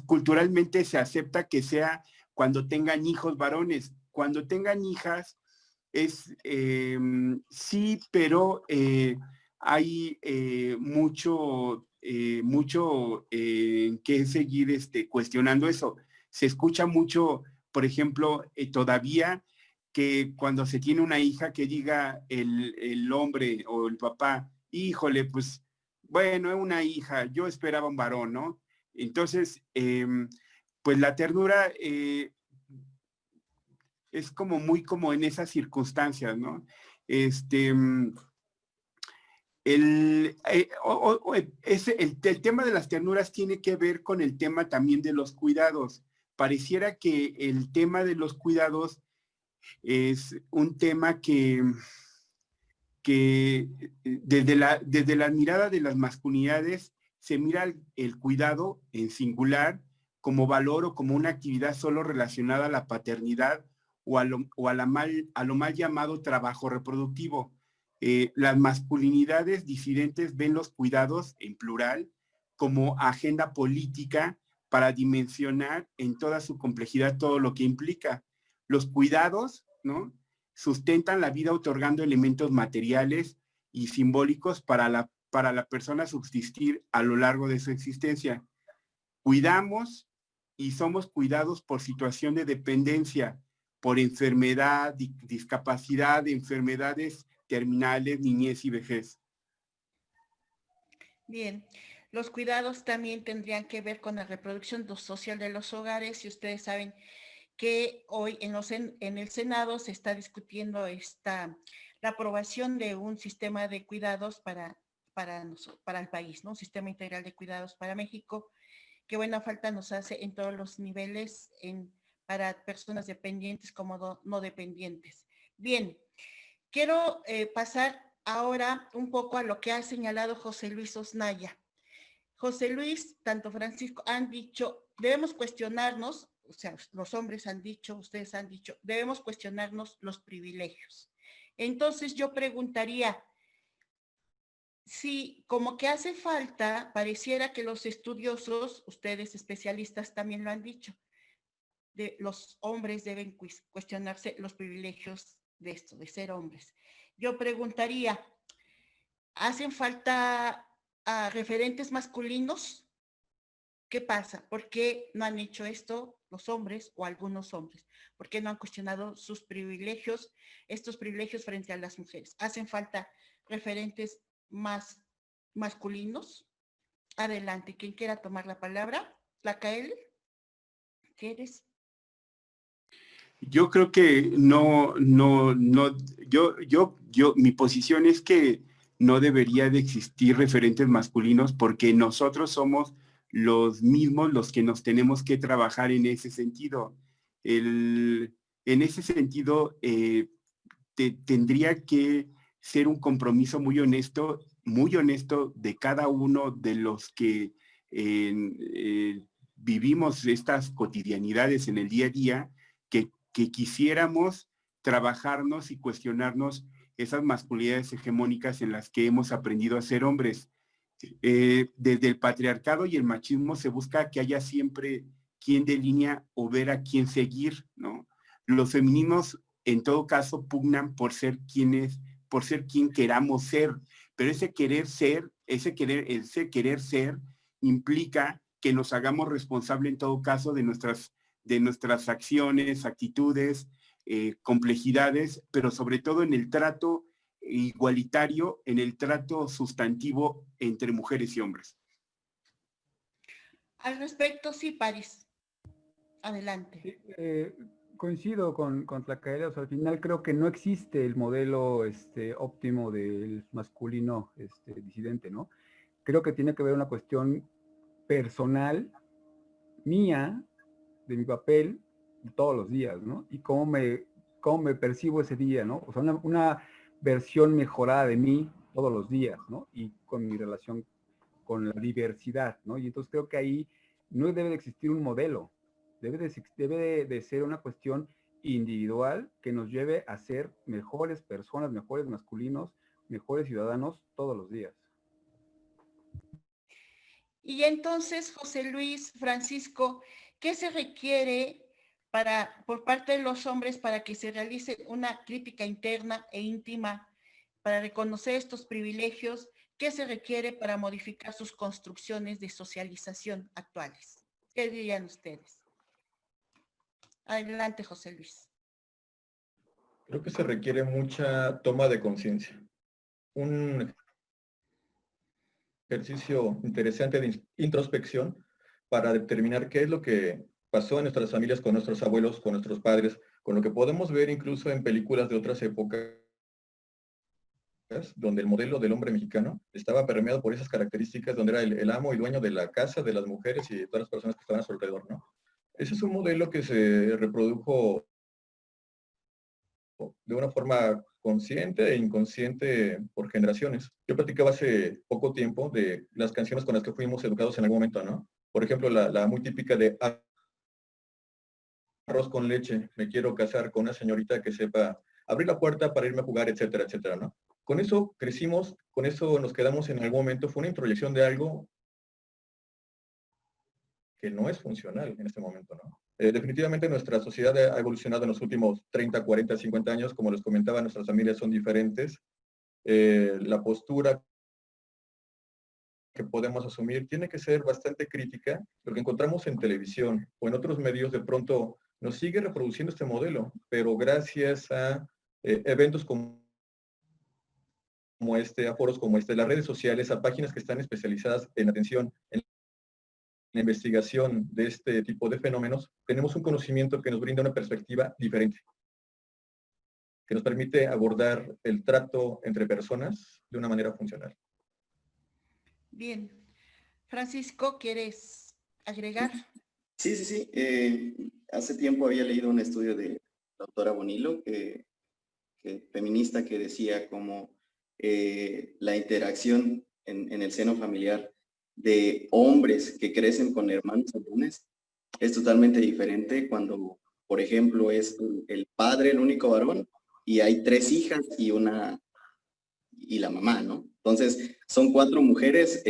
culturalmente se acepta que sea cuando tengan hijos varones. Cuando tengan hijas, sí, pero hay mucho que seguir cuestionando eso. Se escucha mucho, por ejemplo, todavía que cuando se tiene una hija que diga el hombre o el papá, híjole, pues bueno, es una hija, yo esperaba un varón, ¿no? Entonces, pues la ternura es como muy como en esas circunstancias, ¿no? El tema de las ternuras tiene que ver con el tema también de los cuidados. Pareciera que el tema de los cuidados es un tema que desde la mirada de las masculinidades se mira el cuidado en singular como valor o como una actividad solo relacionada a la paternidad o a lo mal llamado trabajo reproductivo. Las masculinidades disidentes ven los cuidados, en plural, como agenda política para dimensionar en toda su complejidad todo lo que implica. Los cuidados, ¿no?, sustentan la vida otorgando elementos materiales y simbólicos para la persona subsistir a lo largo de su existencia. Cuidamos y somos cuidados por situación de dependencia, por enfermedad, discapacidad, enfermedades terminales, niñez y vejez. Bien, los cuidados también tendrían que ver con la reproducción social de los hogares, y ustedes saben que hoy en el Senado se está discutiendo la aprobación de un sistema de cuidados para el país, ¿no? Un sistema integral de cuidados para México, que buena falta nos hace en todos los niveles para personas dependientes como no dependientes. Bien, quiero pasar ahora un poco a lo que ha señalado José Luis Osnaya. José Luis, tanto Francisco han dicho, debemos cuestionarnos, o sea, los hombres han dicho, ustedes han dicho, debemos cuestionarnos los privilegios. Entonces yo preguntaría, si como que hace falta, pareciera que los estudiosos, ustedes especialistas también lo han dicho, los hombres deben cuestionarse los privilegios de esto, de ser hombres. Yo preguntaría, ¿hacen falta referentes masculinos? ¿Qué pasa? ¿Por qué no han hecho esto los hombres o algunos hombres? ¿Por qué no han cuestionado sus privilegios, estos privilegios frente a las mujeres? ¿Hacen falta referentes más masculinos? Adelante, quien quiera tomar la palabra. Tlacael, ¿quieres? Yo creo que mi posición es que no debería de existir referentes masculinos porque nosotros somos los mismos los que nos tenemos que trabajar en ese sentido. En ese sentido, tendría que ser un compromiso muy honesto de cada uno de los que vivimos estas cotidianidades en el día a día, que quisiéramos trabajarnos y cuestionarnos esas masculinidades hegemónicas en las que hemos aprendido a ser hombres. Desde el patriarcado y el machismo se busca que haya siempre quien delinea o ver a quién seguir, ¿no? Los feminismos, en todo caso, pugnan por ser quien queramos ser, pero ese querer ser implica que nos hagamos responsable en todo caso de nuestras acciones, actitudes, complejidades, pero sobre todo en el trato igualitario, en el trato sustantivo entre mujeres y hombres. Al respecto, sí, París. Adelante. Sí, coincido con Tlacael, o sea, al final creo que no existe el modelo óptimo del masculino disidente, ¿no? Creo que tiene que ver una cuestión personal mía, de mi papel, todos los días, ¿no? Y cómo me percibo ese día, ¿no? O sea, una versión mejorada de mí todos los días, ¿no? Y con mi relación con la diversidad, ¿no? Y entonces creo que ahí no debe de existir un modelo, debe de ser una cuestión individual que nos lleve a ser mejores personas, mejores masculinos, mejores ciudadanos todos los días. Y entonces, José Luis, Francisco, ¿qué se requiere por parte de los hombres para que se realice una crítica interna e íntima para reconocer estos privilegios? ¿Qué se requiere para modificar sus construcciones de socialización actuales? ¿Qué dirían ustedes? Adelante, José Luis. Creo que se requiere mucha toma de conciencia. Un ejercicio interesante de introspección para determinar qué es lo que pasó en nuestras familias, con nuestros abuelos, con nuestros padres, con lo que podemos ver incluso en películas de otras épocas, donde el modelo del hombre mexicano estaba permeado por esas características, donde era el amo y dueño de la casa, de las mujeres y de todas las personas que estaban a su alrededor, ¿no? Ese es un modelo que se reprodujo de una forma consciente e inconsciente por generaciones. Yo platicaba hace poco tiempo de las canciones con las que fuimos educados en algún momento, ¿no? Por ejemplo, la muy típica de arroz con leche, me quiero casar con una señorita que sepa abrir la puerta para irme a jugar, etcétera, etcétera, ¿no? Con eso crecimos, con eso nos quedamos en algún momento, fue una introyección de algo que no es funcional en este momento, ¿no? Definitivamente nuestra sociedad ha evolucionado en los últimos 30, 40, 50 años, como les comentaba, nuestras familias son diferentes. La postura que podemos asumir tiene que ser bastante crítica. Lo que encontramos en televisión o en otros medios de pronto nos sigue reproduciendo este modelo, pero gracias a eventos como este, a foros como este, las redes sociales, a páginas que están especializadas en atención, en la investigación de este tipo de fenómenos, tenemos un conocimiento que nos brinda una perspectiva diferente, que nos permite abordar el trato entre personas de una manera funcional. Bien. Francisco, ¿quieres agregar? Sí. Hace tiempo había leído un estudio de la doctora Bonillo, feminista, que decía como la interacción en el seno familiar de hombres que crecen con hermanos varones es totalmente diferente cuando, por ejemplo, es el padre el único varón y hay 3 hijas y la mamá, ¿no? Entonces, son 4 mujeres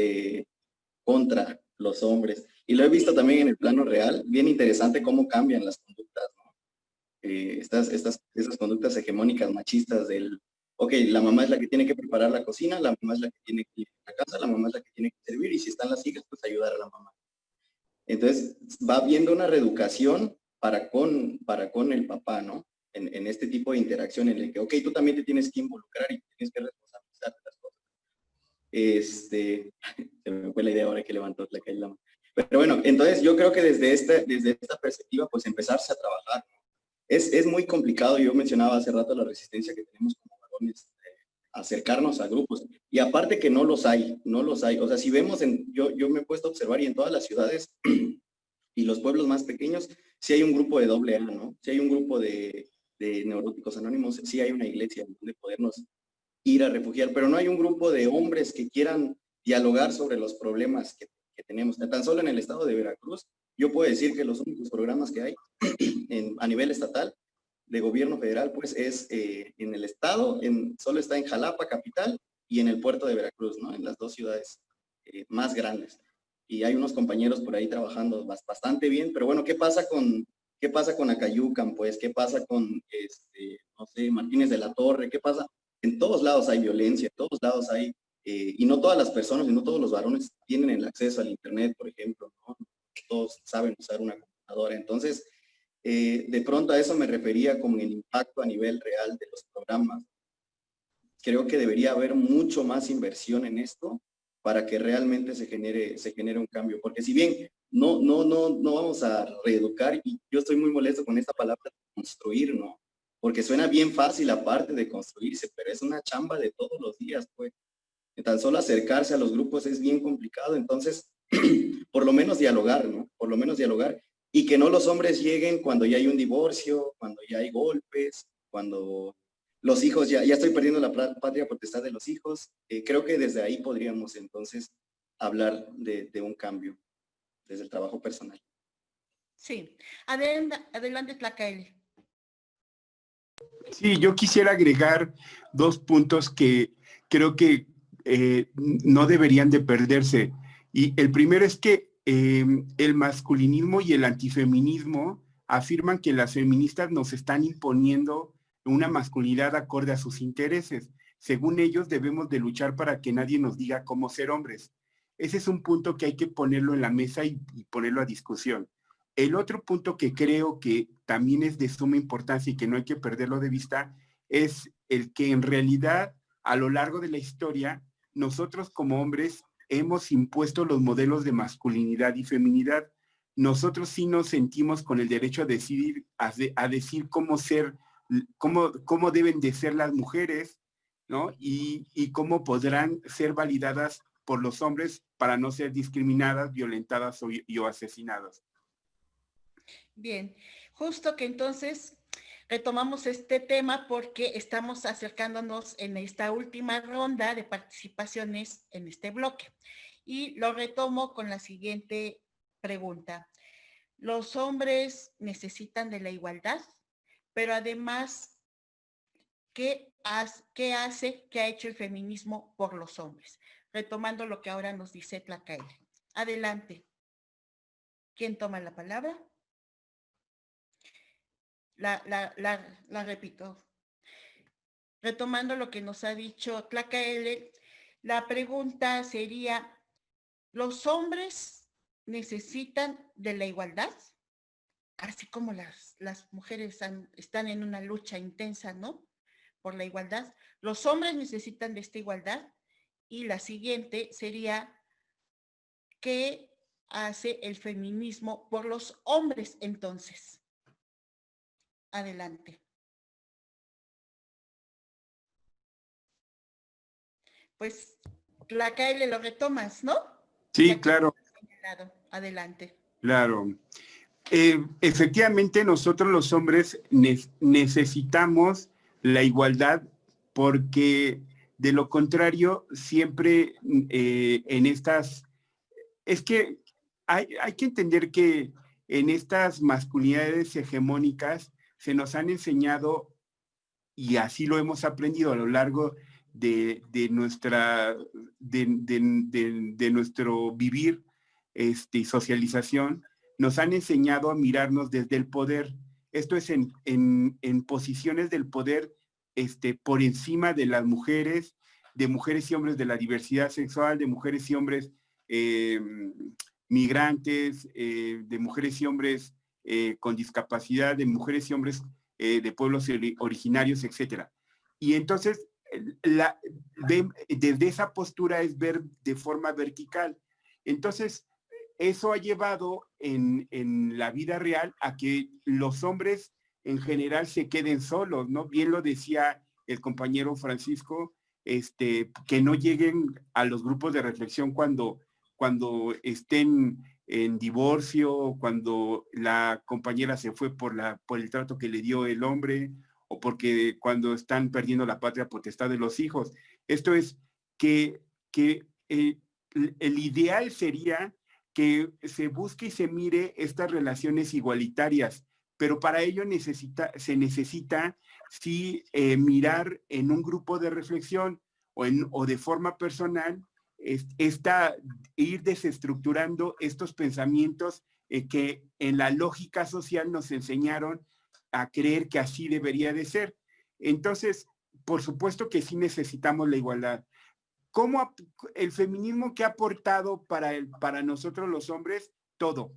contra los hombres. Y lo he visto también en el plano real, bien interesante cómo cambian las conductas, ¿no? Esas conductas hegemónicas machistas del, ok, la mamá es la que tiene que preparar la cocina, la mamá es la que tiene que ir a la casa, la mamá es la que tiene que servir, y si están las hijas, pues ayudar a la mamá. Entonces, va habiendo una reeducación para con el papá, ¿no? En este tipo de interacción en el que, ok, tú también te tienes que involucrar y tienes que responsabilizar de las cosas. Se me fue la idea ahora que levantó la mano. Pero bueno, entonces yo creo que desde esta perspectiva, pues empezarse a trabajar. Es muy complicado, yo mencionaba hace rato la resistencia que tenemos como varones, acercarnos a grupos. Y aparte que no los hay. O sea, si vemos, yo me he puesto a observar y en todas las ciudades y los pueblos más pequeños, sí hay un grupo de AA, ¿no? Sí hay un grupo de neuróticos anónimos, sí hay una iglesia donde podernos ir a refugiar, pero no hay un grupo de hombres que quieran dialogar sobre los problemas que tenemos. Tan solo en el estado de Veracruz, yo puedo decir que los únicos programas que hay a nivel estatal de gobierno federal, pues es en el estado, solo está en Jalapa, capital, y en el puerto de Veracruz, ¿no? En las dos ciudades más grandes. Y hay unos compañeros por ahí trabajando bastante bien, pero bueno, ¿qué pasa con Acayucan, pues? ¿Qué pasa con, no sé, Martínez de la Torre? ¿Qué pasa? En todos lados hay violencia, en todos lados hay, y no todas las personas y no todos los varones tienen el acceso al internet, por ejemplo, ¿no? Todos saben usar una computadora. Entonces, de pronto a eso me refería como el impacto a nivel real de los programas. Creo que debería haber mucho más inversión en esto para que realmente se genere un cambio. Porque si bien no vamos a reeducar, y yo estoy muy molesto con esta palabra construir, ¿no? Porque suena bien fácil aparte de construirse, pero es una chamba de todos los días, pues. Tan solo acercarse a los grupos es bien complicado, entonces, por lo menos dialogar, ¿no? Por lo menos dialogar. Y que no los hombres lleguen cuando ya hay un divorcio, cuando ya hay golpes, cuando los hijos, ya estoy perdiendo la patria potestad de los hijos. Creo que desde ahí podríamos entonces hablar de un cambio, desde el trabajo personal. Sí. Adelante, Tlacaele. Sí, yo quisiera agregar 2 puntos que creo que no deberían de perderse. Y el primero es que el masculinismo y el antifeminismo afirman que las feministas nos están imponiendo una masculinidad acorde a sus intereses. Según ellos, debemos de luchar para que nadie nos diga cómo ser hombres. Ese es un punto que hay que ponerlo en la mesa y ponerlo a discusión. El otro punto que creo que también es de suma importancia y que no hay que perderlo de vista es el que en realidad a lo largo de la historia nosotros como hombres hemos impuesto los modelos de masculinidad y feminidad. Nosotros sí nos sentimos con el derecho a decidir, a decir cómo ser, cómo deben de ser las mujeres, ¿no? Y cómo podrán ser validadas por los hombres para no ser discriminadas, violentadas o asesinadas. Bien, justo que entonces retomamos este tema porque estamos acercándonos en esta última ronda de participaciones en este bloque. Y lo retomo con la siguiente pregunta. Los hombres necesitan de la igualdad, pero además, ¿qué ha hecho el feminismo por los hombres? Retomando lo que ahora nos dice Tlacaele. Adelante. ¿Quién toma la palabra? La repito. Retomando lo que nos ha dicho Tlacaele, la pregunta sería, ¿los hombres necesitan de la igualdad? Así como las mujeres están en una lucha intensa, ¿no? Por la igualdad. ¿Los hombres necesitan de esta igualdad? Y la siguiente sería, ¿qué hace el feminismo por los hombres entonces? Adelante. Pues Tlacaele lo retomas, ¿no? Sí, claro. Adelante. Claro. Efectivamente, nosotros los hombres necesitamos la igualdad porque de lo contrario, siempre en estas... Es que hay que entender que en estas masculinidades hegemónicas se nos han enseñado, y así lo hemos aprendido a lo largo de nuestro vivir y socialización, nos han enseñado a mirarnos desde el poder. Esto es en posiciones del poder por encima de las mujeres, de mujeres y hombres de la diversidad sexual, de mujeres y hombres migrantes, de mujeres y hombres con discapacidad, de mujeres y hombres de pueblos originarios, etcétera. Y entonces, desde esa postura es ver de forma vertical. Entonces, eso ha llevado en la vida real a que los hombres en general se queden solos, ¿no? Bien lo decía el compañero Francisco, que no lleguen a los grupos de reflexión cuando estén en divorcio, cuando la compañera se fue por el trato que le dio el hombre, o porque cuando están perdiendo la patria potestad de los hijos. Esto es que el ideal sería que se busque y se mire estas relaciones igualitarias, pero para ello se necesita sí mirar en un grupo de reflexión o de forma personal, ir desestructurando estos pensamientos que en la lógica social nos enseñaron a creer que así debería de ser. Entonces, por supuesto que sí necesitamos la igualdad. ¿Cómo el feminismo que ha aportado para nosotros los hombres? Todo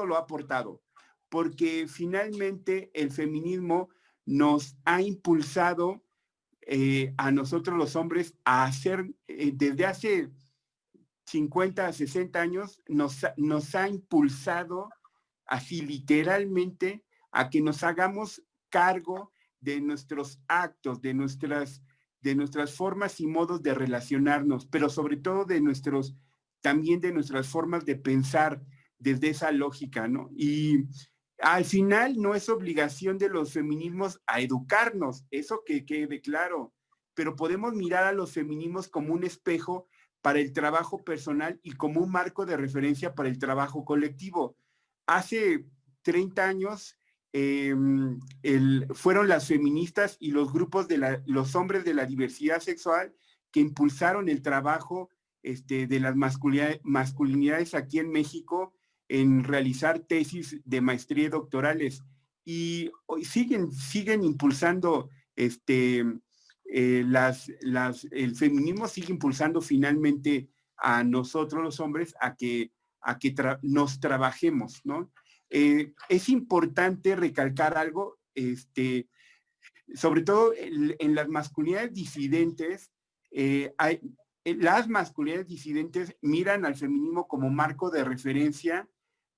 lo ha aportado, porque finalmente el feminismo nos ha impulsado a nosotros los hombres a hacer, desde hace 50 a 60 años, nos ha impulsado así literalmente a que nos hagamos cargo de nuestros actos, de nuestras formas y modos de relacionarnos, pero sobre todo también de nuestras formas de pensar desde esa lógica, ¿no? Y al final no es obligación de los feminismos a educarnos, eso que quede claro, pero podemos mirar a los feminismos como un espejo para el trabajo personal y como un marco de referencia para el trabajo colectivo. Hace 30 años fueron las feministas y los grupos los hombres de la diversidad sexual que impulsaron el trabajo de las masculinidades aquí en México en realizar tesis de maestría y doctorales, y hoy siguen impulsando el feminismo sigue impulsando finalmente a nosotros los hombres a que nos trabajemos, ¿no? Es importante recalcar algo, sobre todo en las masculinidades disidentes, las masculinidades disidentes miran al feminismo como marco de referencia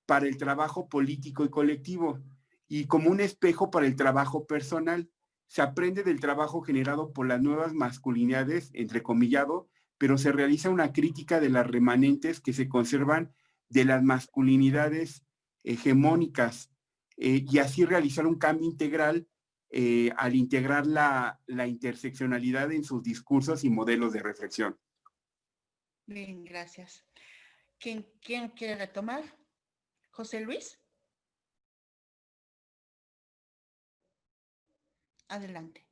para el trabajo político y colectivo y como un espejo para el trabajo personal. Se aprende del trabajo generado por las nuevas masculinidades, entrecomillado, pero se realiza una crítica de las remanentes que se conservan de las masculinidades hegemónicas y así realizar un cambio integral al integrar la interseccionalidad en sus discursos y modelos de reflexión. Bien, gracias. ¿Quién quiere retomar? ¿José Luis? Adelante.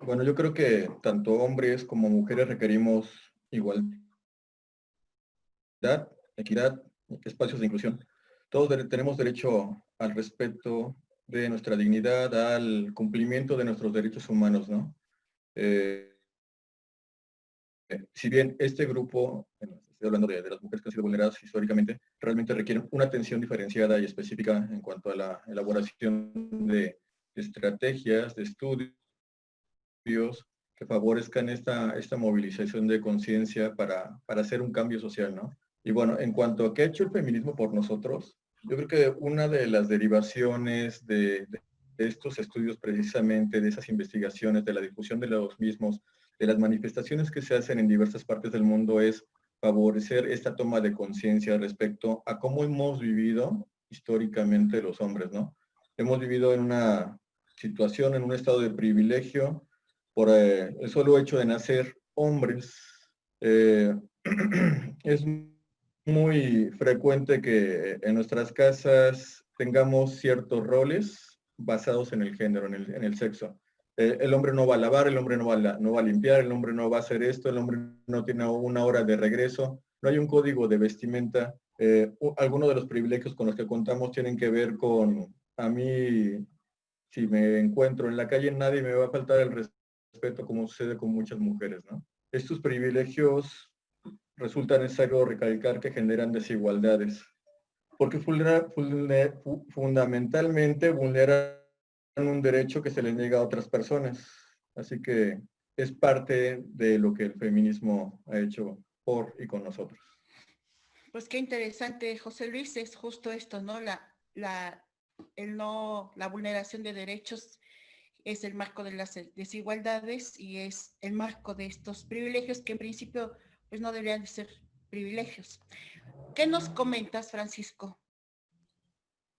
Bueno, yo creo que tanto hombres como mujeres requerimos igualdad, equidad, espacios de inclusión. Todos tenemos derecho al respeto de nuestra dignidad, al cumplimiento de nuestros derechos humanos, ¿no? Si bien este grupo, estoy hablando de las mujeres que han sido vulneradas históricamente, realmente requieren una atención diferenciada y específica en cuanto a la elaboración de estrategias, de estudios que favorezcan esta movilización de conciencia para hacer un cambio social, ¿no? Y bueno, en cuanto a qué ha hecho el feminismo por nosotros, yo creo que una de las derivaciones de estos estudios precisamente, de esas investigaciones, de la difusión de los mismos, de las manifestaciones que se hacen en diversas partes del mundo es favorecer esta toma de conciencia respecto a cómo hemos vivido históricamente los hombres, ¿no? Hemos vivido en una situación, en un estado de privilegio por el solo hecho de nacer hombres. Es muy frecuente que en nuestras casas tengamos ciertos roles basados en el género, en el sexo. El hombre no va a lavar, el hombre no va a limpiar, el hombre no va a hacer esto, el hombre no tiene una hora de regreso, no hay un código de vestimenta. Algunos de los privilegios con los que contamos tienen que ver con, a mí, si me encuentro en la calle, nadie me va a faltar el respeto como sucede con muchas mujeres, ¿no? Estos privilegios resulta necesario recalcar que generan desigualdades, porque fundamentalmente vulneran un derecho que se les niega a otras personas. Así que es parte de lo que el feminismo ha hecho por y con nosotros. Pues qué interesante, José Luis, es justo esto, ¿no? La vulneración de derechos es el marco de las desigualdades y es el marco de estos privilegios que en principio pues no deberían de ser privilegios. ¿Qué nos comentas, Francisco?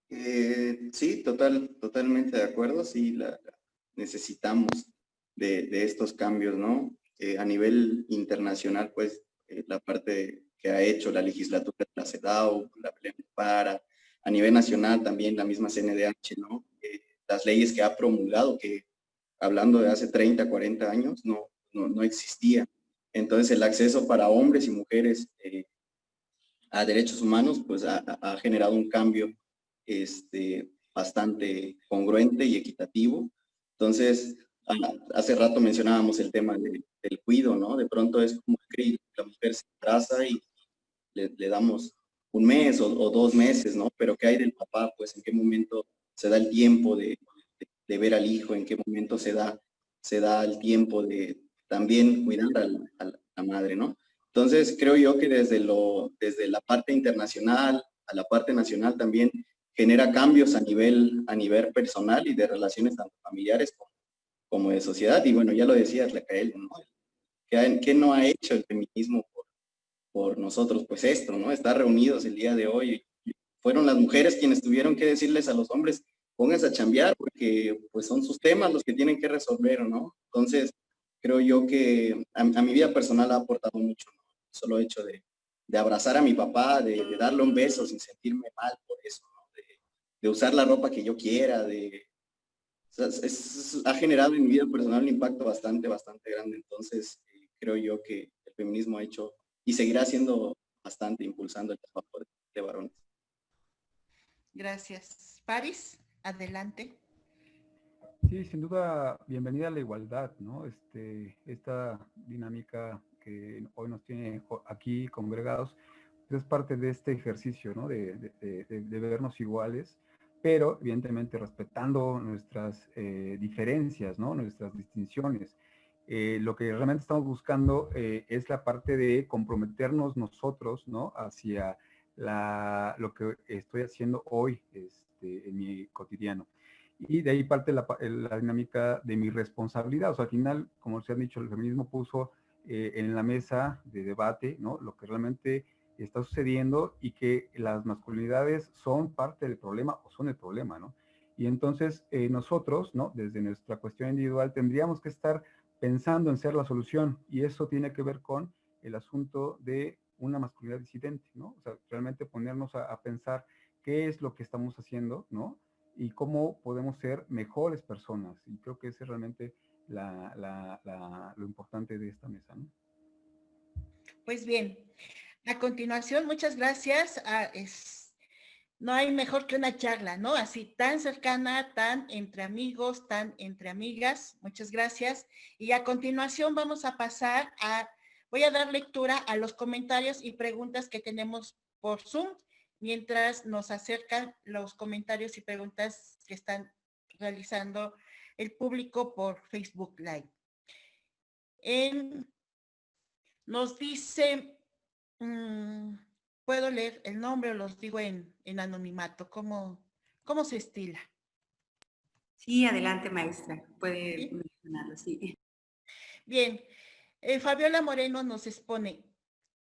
Sí, totalmente de acuerdo. Sí, necesitamos de estos cambios, ¿no? A nivel internacional, pues, la parte que ha hecho la legislatura de la CEDAW, la Belén Para, a nivel nacional también la misma CNDH, ¿no? Las leyes que ha promulgado, que hablando de hace 30, 40 años, no existía. Entonces, el acceso para hombres y mujeres a derechos humanos, pues ha generado un cambio bastante congruente y equitativo. Entonces, hace rato mencionábamos el tema del cuido, ¿no? De pronto es como que la mujer se embaraza y le damos un mes o 2 meses, ¿no? Pero ¿qué hay del papá? Pues en qué momento se da el tiempo de ver al hijo, en qué momento se da el tiempo de también cuidar a la madre, ¿no? Entonces, creo yo que desde la parte internacional a la parte nacional también genera cambios a nivel personal y de relaciones tanto familiares como de sociedad. Y bueno, ya lo decía Tlacael, ¿no? ¿Qué no ha hecho el feminismo por nosotros? Pues esto, ¿no? Estar reunidos el día de hoy. Fueron las mujeres quienes tuvieron que decirles a los hombres, pónganse a chambear, porque pues son sus temas los que tienen que resolver, ¿no? Entonces, creo yo que a mi vida personal ha aportado mucho, ¿no? Solo hecho de abrazar a mi papá, de darle un beso sin sentirme mal por eso, ¿no? De usar la ropa que yo quiera, o sea, ha generado en mi vida personal un impacto bastante grande. Entonces, creo yo que el feminismo ha hecho y seguirá siendo bastante impulsando el trabajo de varones. Gracias. Paris, adelante. Sí, sin duda, bienvenida a la igualdad, ¿no? Esta dinámica que hoy nos tiene aquí congregados, pues es parte de este ejercicio, ¿no? De vernos iguales, pero evidentemente respetando nuestras diferencias, ¿no? Nuestras distinciones. Lo que realmente estamos buscando es la parte de comprometernos nosotros, ¿no? Hacia lo que estoy haciendo hoy en mi cotidiano. Y de ahí parte la dinámica de mi responsabilidad. O sea, al final, como se ha dicho, el feminismo puso en la mesa de debate, ¿no? Lo que realmente está sucediendo y que las masculinidades son parte del problema o son el problema, ¿no? Y entonces nosotros, ¿no? Desde nuestra cuestión individual tendríamos que estar pensando en ser la solución, y eso tiene que ver con el asunto de una masculinidad disidente, ¿no? O sea, realmente ponernos a pensar qué es lo que estamos haciendo, ¿no? Y cómo podemos ser mejores personas. Y creo que ese es realmente lo importante de esta mesa, ¿no? Pues bien, a continuación, muchas gracias. No hay mejor que una charla, ¿no? Así tan cercana, tan entre amigos, tan entre amigas. Muchas gracias. Y a continuación vamos a pasar voy a dar lectura a los comentarios y preguntas que tenemos por Zoom, mientras nos acercan los comentarios y preguntas que están realizando el público por Facebook Live. Nos dice... puedo leer el nombre o los digo en anonimato. ¿Cómo se estila? Sí, adelante, maestra. Puede ¿Sí? mencionarlo, sí. Bien. Fabiola Moreno nos expone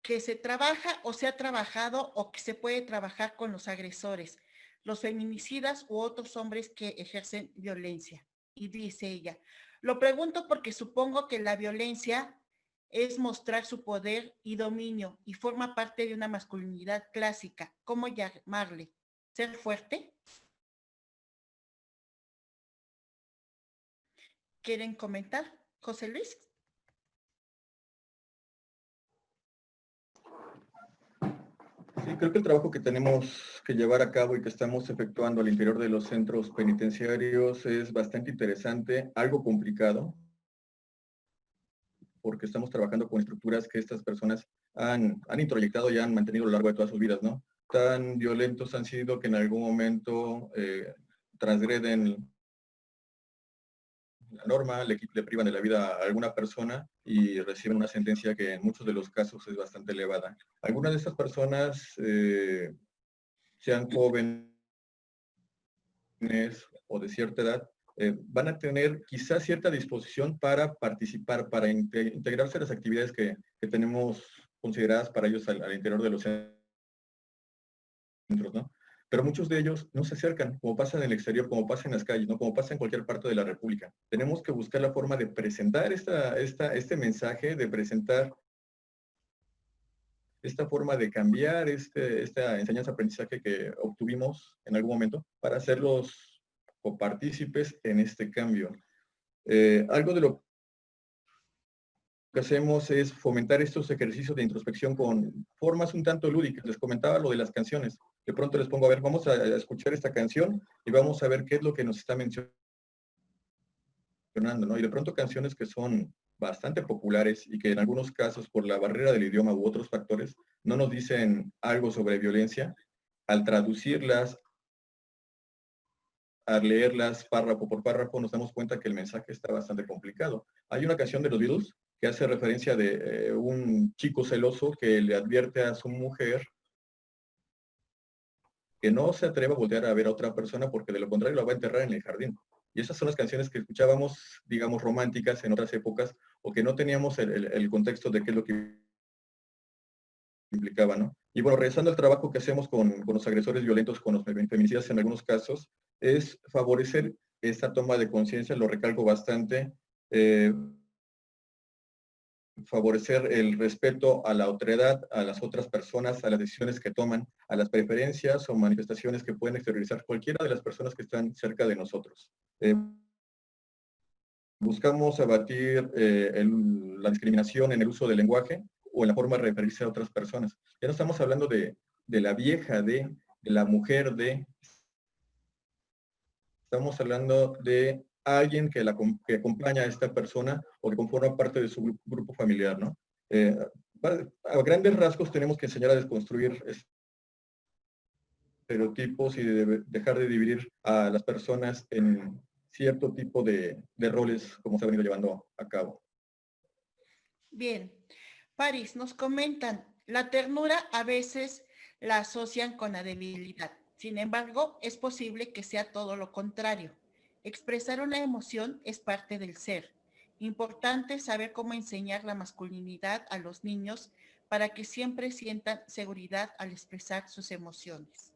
que se trabaja o se ha trabajado o que se puede trabajar con los agresores, los feminicidas u otros hombres que ejercen violencia. Y dice ella, lo pregunto porque supongo que la violencia es mostrar su poder y dominio y forma parte de una masculinidad clásica. ¿Cómo llamarle? ¿Ser fuerte? ¿Quieren comentar? José Luis. Sí, creo que el trabajo que tenemos que llevar a cabo y que estamos efectuando al interior de los centros penitenciarios es bastante interesante, algo complicado, porque estamos trabajando con estructuras que estas personas han introyectado y han mantenido a lo largo de todas sus vidas, ¿no? Tan violentos han sido que en algún momento transgreden la norma, le privan de la vida a alguna persona y reciben una sentencia que en muchos de los casos es bastante elevada. Algunas de estas personas, sean jóvenes o de cierta edad, van a tener quizás cierta disposición para participar, para integrarse a las actividades que tenemos consideradas para ellos al interior de los centros, ¿no? Pero muchos de ellos no se acercan, como pasa en el exterior, como pasa en las calles, ¿no? Como pasa en cualquier parte de la República. Tenemos que buscar la forma de presentar este mensaje, de presentar esta forma de cambiar esta enseñanza-aprendizaje que obtuvimos en algún momento para hacerlos copartícipes en este cambio. Algo de lo que hacemos es fomentar estos ejercicios de introspección con formas un tanto lúdicas. Les comentaba lo de las canciones. De pronto les pongo, a ver, vamos a escuchar esta canción y vamos a ver qué es lo que nos está mencionando, ¿no? Y de pronto canciones que son bastante populares y que en algunos casos por la barrera del idioma u otros factores no nos dicen algo sobre violencia, al traducirlas, al leerlas párrafo por párrafo, nos damos cuenta que el mensaje está bastante complicado. Hay una canción de los Beatles que hace referencia de un chico celoso que le advierte a su mujer que no se atreva a voltear a ver a otra persona porque de lo contrario la va a enterrar en el jardín. Y esas son las canciones que escuchábamos, digamos, románticas en otras épocas, o que no teníamos el contexto de qué es lo que implicaba, ¿no? Y bueno, regresando al trabajo que hacemos con los agresores violentos, con los feminicidas en algunos casos, es favorecer esta toma de conciencia, lo recalco bastante, favorecer el respeto a la otredad, a las otras personas, a las decisiones que toman, a las preferencias o manifestaciones que pueden exteriorizar cualquiera de las personas que están cerca de nosotros. Buscamos abatir la discriminación en el uso del lenguaje o en la forma de referirse a otras personas. Ya no estamos hablando de la vieja, de la mujer, estamos hablando de alguien que acompaña a esta persona o que conforma parte de su grupo familiar, ¿no? A grandes rasgos tenemos que enseñar a desconstruir estereotipos y dejar de dividir a las personas en cierto tipo de roles como se ha venido llevando a cabo. Bien. París, nos comentan, la ternura a veces la asocian con la debilidad. Sin embargo, es posible que sea todo lo contrario. Expresar una emoción es parte del ser. Importante saber cómo enseñar la masculinidad a los niños para que siempre sientan seguridad al expresar sus emociones.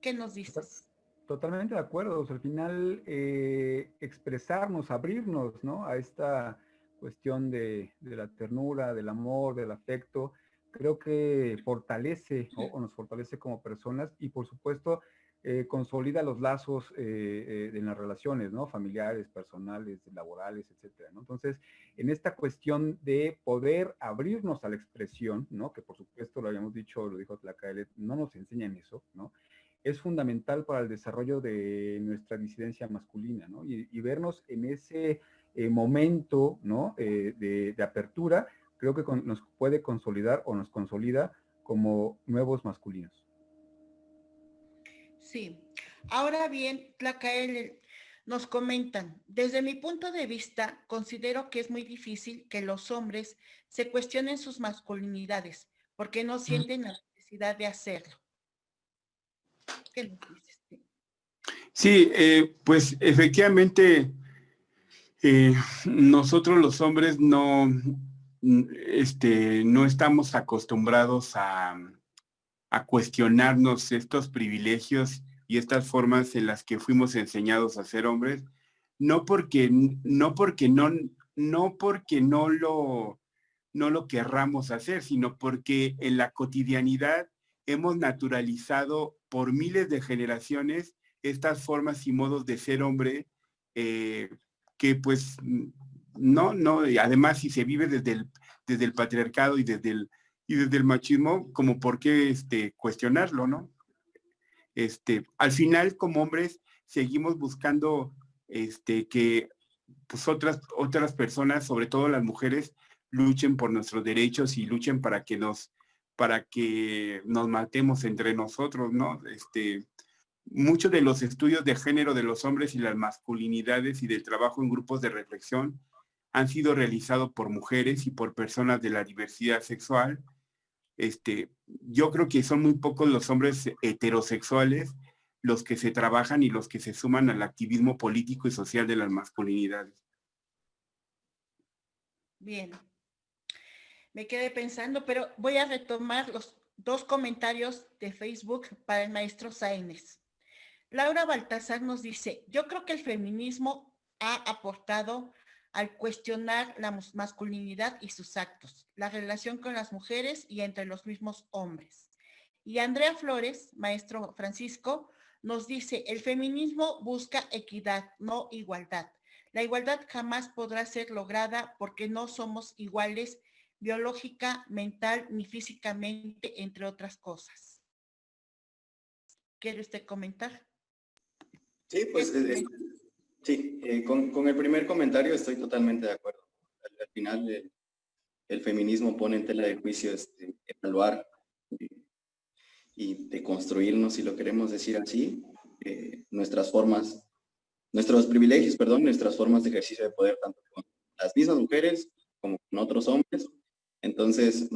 ¿Qué nos dices? Totalmente de acuerdo. O sea, al final, expresarnos, abrirnos, ¿no?, a esta cuestión de la ternura, del amor, del afecto, creo que fortalece o nos fortalece como personas y, por supuesto, consolida los lazos en las relaciones, ¿no?, familiares, personales, laborales, etcétera, ¿no? Entonces, en esta cuestión de poder abrirnos a la expresión, ¿no?, que por supuesto lo habíamos dicho, lo dijo Tlacaele, no nos enseñan eso, ¿no?, es fundamental para el desarrollo de nuestra disidencia masculina, ¿no? Y vernos en ese momento, ¿no?, de apertura, creo que nos puede consolidar o nos consolida como nuevos masculinos. Sí. Ahora bien, Tlacaele, nos comentan, desde mi punto de vista, considero que es muy difícil que los hombres se cuestionen sus masculinidades porque no sienten la necesidad de hacerlo. ¿Qué nos dices? Sí, pues efectivamente nosotros los hombres no estamos acostumbrados a cuestionarnos estos privilegios y estas formas en las que fuimos enseñados a ser hombres, no porque no lo querramos hacer, sino porque en la cotidianidad hemos naturalizado por miles de generaciones estas formas y modos de ser hombre que pues no, y además si se vive desde el patriarcado y desde el machismo, como por qué cuestionarlo, ¿no? Al final, como hombres, seguimos buscando que pues otras personas, sobre todo las mujeres, luchen por nuestros derechos y luchen para que nos matemos entre nosotros, ¿no? Muchos de los estudios de género de los hombres y las masculinidades y del trabajo en grupos de reflexión han sido realizados por mujeres y por personas de la diversidad sexual. Yo creo que son muy pocos los hombres heterosexuales los que se trabajan y los que se suman al activismo político y social de las masculinidades. Bien. Me quedé pensando, pero voy a retomar los 2 comentarios de Facebook para el maestro Sáenz. Laura Baltasar nos dice, yo creo que el feminismo ha aportado al cuestionar la masculinidad y sus actos, la relación con las mujeres y entre los mismos hombres. Y Andrea Flores, maestro Francisco, nos dice, el feminismo busca equidad, no igualdad. La igualdad jamás podrá ser lograda porque no somos iguales biológica, mental ni físicamente, entre otras cosas. ¿Quiere usted comentar? Sí, pues sí, con el primer comentario estoy totalmente de acuerdo. Al final el feminismo pone en tela de juicio evaluar y de construirnos, si lo queremos decir así, nuestros privilegios, nuestras formas de ejercicio de poder, tanto con las mismas mujeres como con otros hombres. Entonces,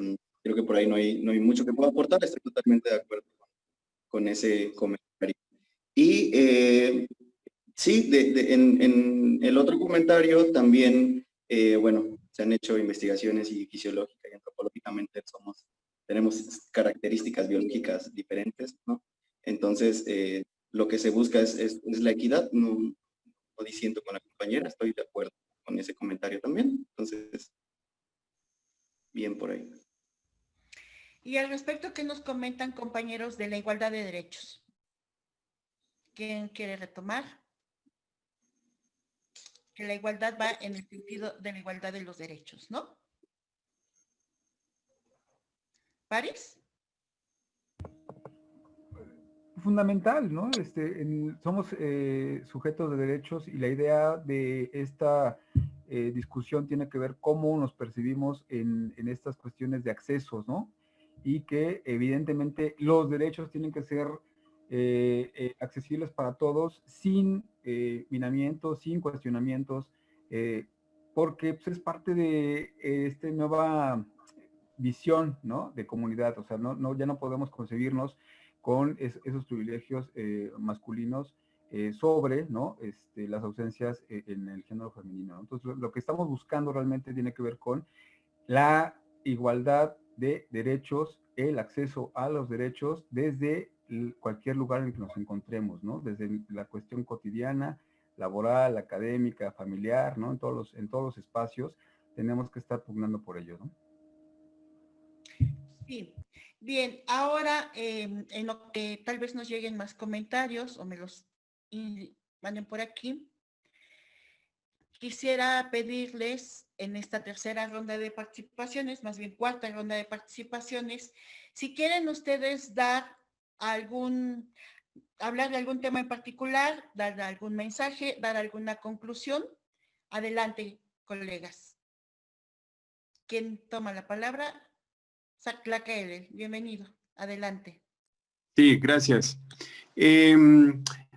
creo que por ahí no hay mucho que pueda aportar, estoy totalmente de acuerdo con ese comentario. Y sí, en el otro comentario también, bueno, se han hecho investigaciones y fisiológicas y antropológicamente tenemos características biológicas diferentes, ¿no? Entonces, lo que se busca es la equidad, no disiento con la compañera, estoy de acuerdo con ese comentario también. Entonces, bien por ahí. Y al respecto, ¿qué nos comentan compañeros de la igualdad de derechos? ¿Quién quiere retomar? Que la igualdad va en el sentido de la igualdad de los derechos, ¿no? ¿Paris? Fundamental, ¿no? Somos sujetos de derechos y la idea de esta discusión tiene que ver cómo nos percibimos en estas cuestiones de accesos, ¿no? Y que evidentemente los derechos tienen que ser accesibles para todos sin minamientos, sin cuestionamientos, porque pues, es parte de esta nueva visión, ¿no? De comunidad, o sea, ya no podemos concebirnos con esos privilegios masculinos sobre, ¿no? Las ausencias en el género femenino, ¿no? Entonces, lo que estamos buscando realmente tiene que ver con la igualdad de derechos, el acceso a los derechos desde cualquier lugar en el que nos encontremos, ¿no? Desde la cuestión cotidiana, laboral, académica, familiar, ¿no? En todos los espacios tenemos que estar pugnando por ello, ¿no? Sí. Bien, ahora en lo que tal vez nos lleguen más comentarios o me los manden por aquí, quisiera pedirles en esta tercera ronda de participaciones, más bien cuarta ronda de participaciones, si quieren ustedes hablar de algún tema en particular, dar algún mensaje, dar alguna conclusión, adelante, colegas. ¿Quién toma la palabra? Tlacaelel, bienvenido, adelante. Sí, gracias.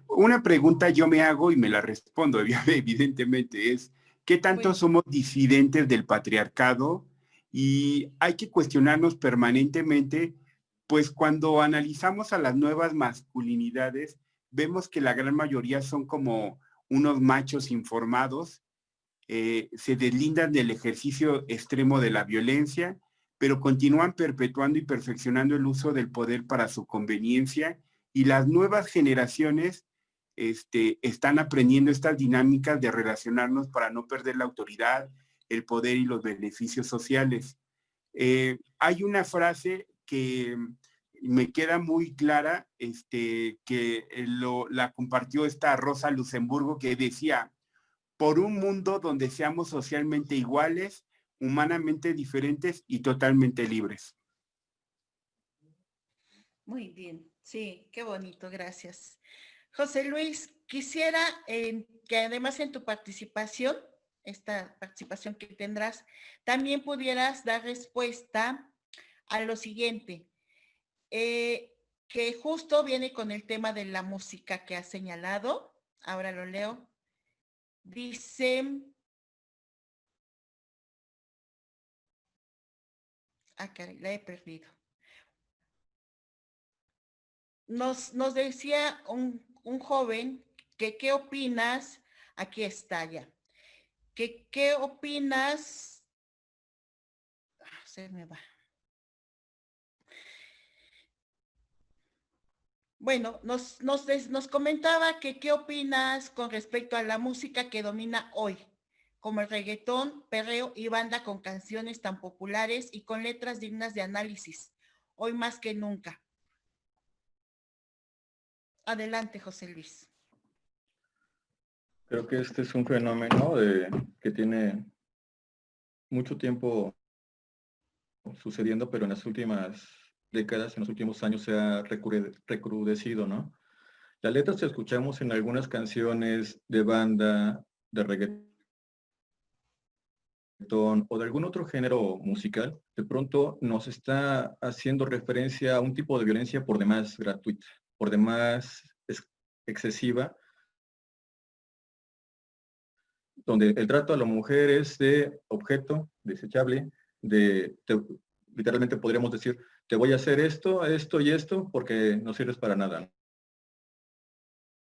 Una pregunta yo me hago y me la respondo, evidentemente, es ¿qué tanto somos disidentes del patriarcado? Y hay que cuestionarnos permanentemente, pues cuando analizamos a las nuevas masculinidades, vemos que la gran mayoría son como unos machos informados, se deslindan del ejercicio extremo de la violencia, pero continúan perpetuando y perfeccionando el uso del poder para su conveniencia, y las nuevas generaciones están aprendiendo estas dinámicas de relacionarnos para no perder la autoridad, el poder y los beneficios sociales. Hay una frase que me queda muy clara, que la compartió esta Rosa Luxemburgo, que decía: por un mundo donde seamos socialmente iguales, humanamente diferentes y totalmente libres. Muy bien, sí, qué bonito, gracias. José Luis, quisiera que además en tu participación, esta participación que tendrás, también pudieras dar respuesta a lo siguiente. que justo viene con el tema de la música que ha señalado. Ahora lo leo. Dice... Ah, caray, la he perdido. Nos decía un joven que qué opinas, aquí está ya, que qué opinas, se me va. Bueno, nos comentaba que qué opinas con respecto a la música que domina hoy, como el reggaetón, perreo y banda con canciones tan populares y con letras dignas de análisis, hoy más que nunca. Adelante, José Luis. Creo que este es un fenómeno que tiene mucho tiempo sucediendo, pero en las últimas décadas, en los últimos años se ha recrudecido, ¿no? Las letras que escuchamos en algunas canciones de banda, de reggaetón o de algún otro género musical, de pronto nos está haciendo referencia a un tipo de violencia por demás gratuita, por demás excesiva, donde el trato a la mujer es de objeto desechable, literalmente podríamos decir, te voy a hacer esto, esto y esto, porque no sirves para nada,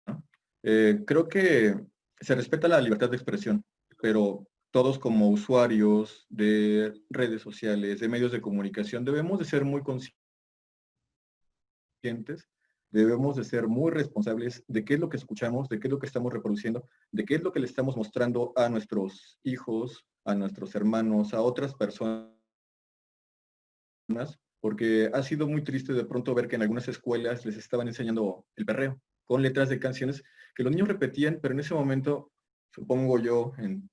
¿no? Creo que se respeta la libertad de expresión, pero todos como usuarios de redes sociales, de medios de comunicación, debemos de ser muy conscientes, debemos de ser muy responsables de qué es lo que escuchamos, de qué es lo que estamos reproduciendo, de qué es lo que le estamos mostrando a nuestros hijos, a nuestros hermanos, a otras personas, porque ha sido muy triste de pronto ver que en algunas escuelas les estaban enseñando el perreo con letras de canciones que los niños repetían, pero en ese momento, supongo yo, en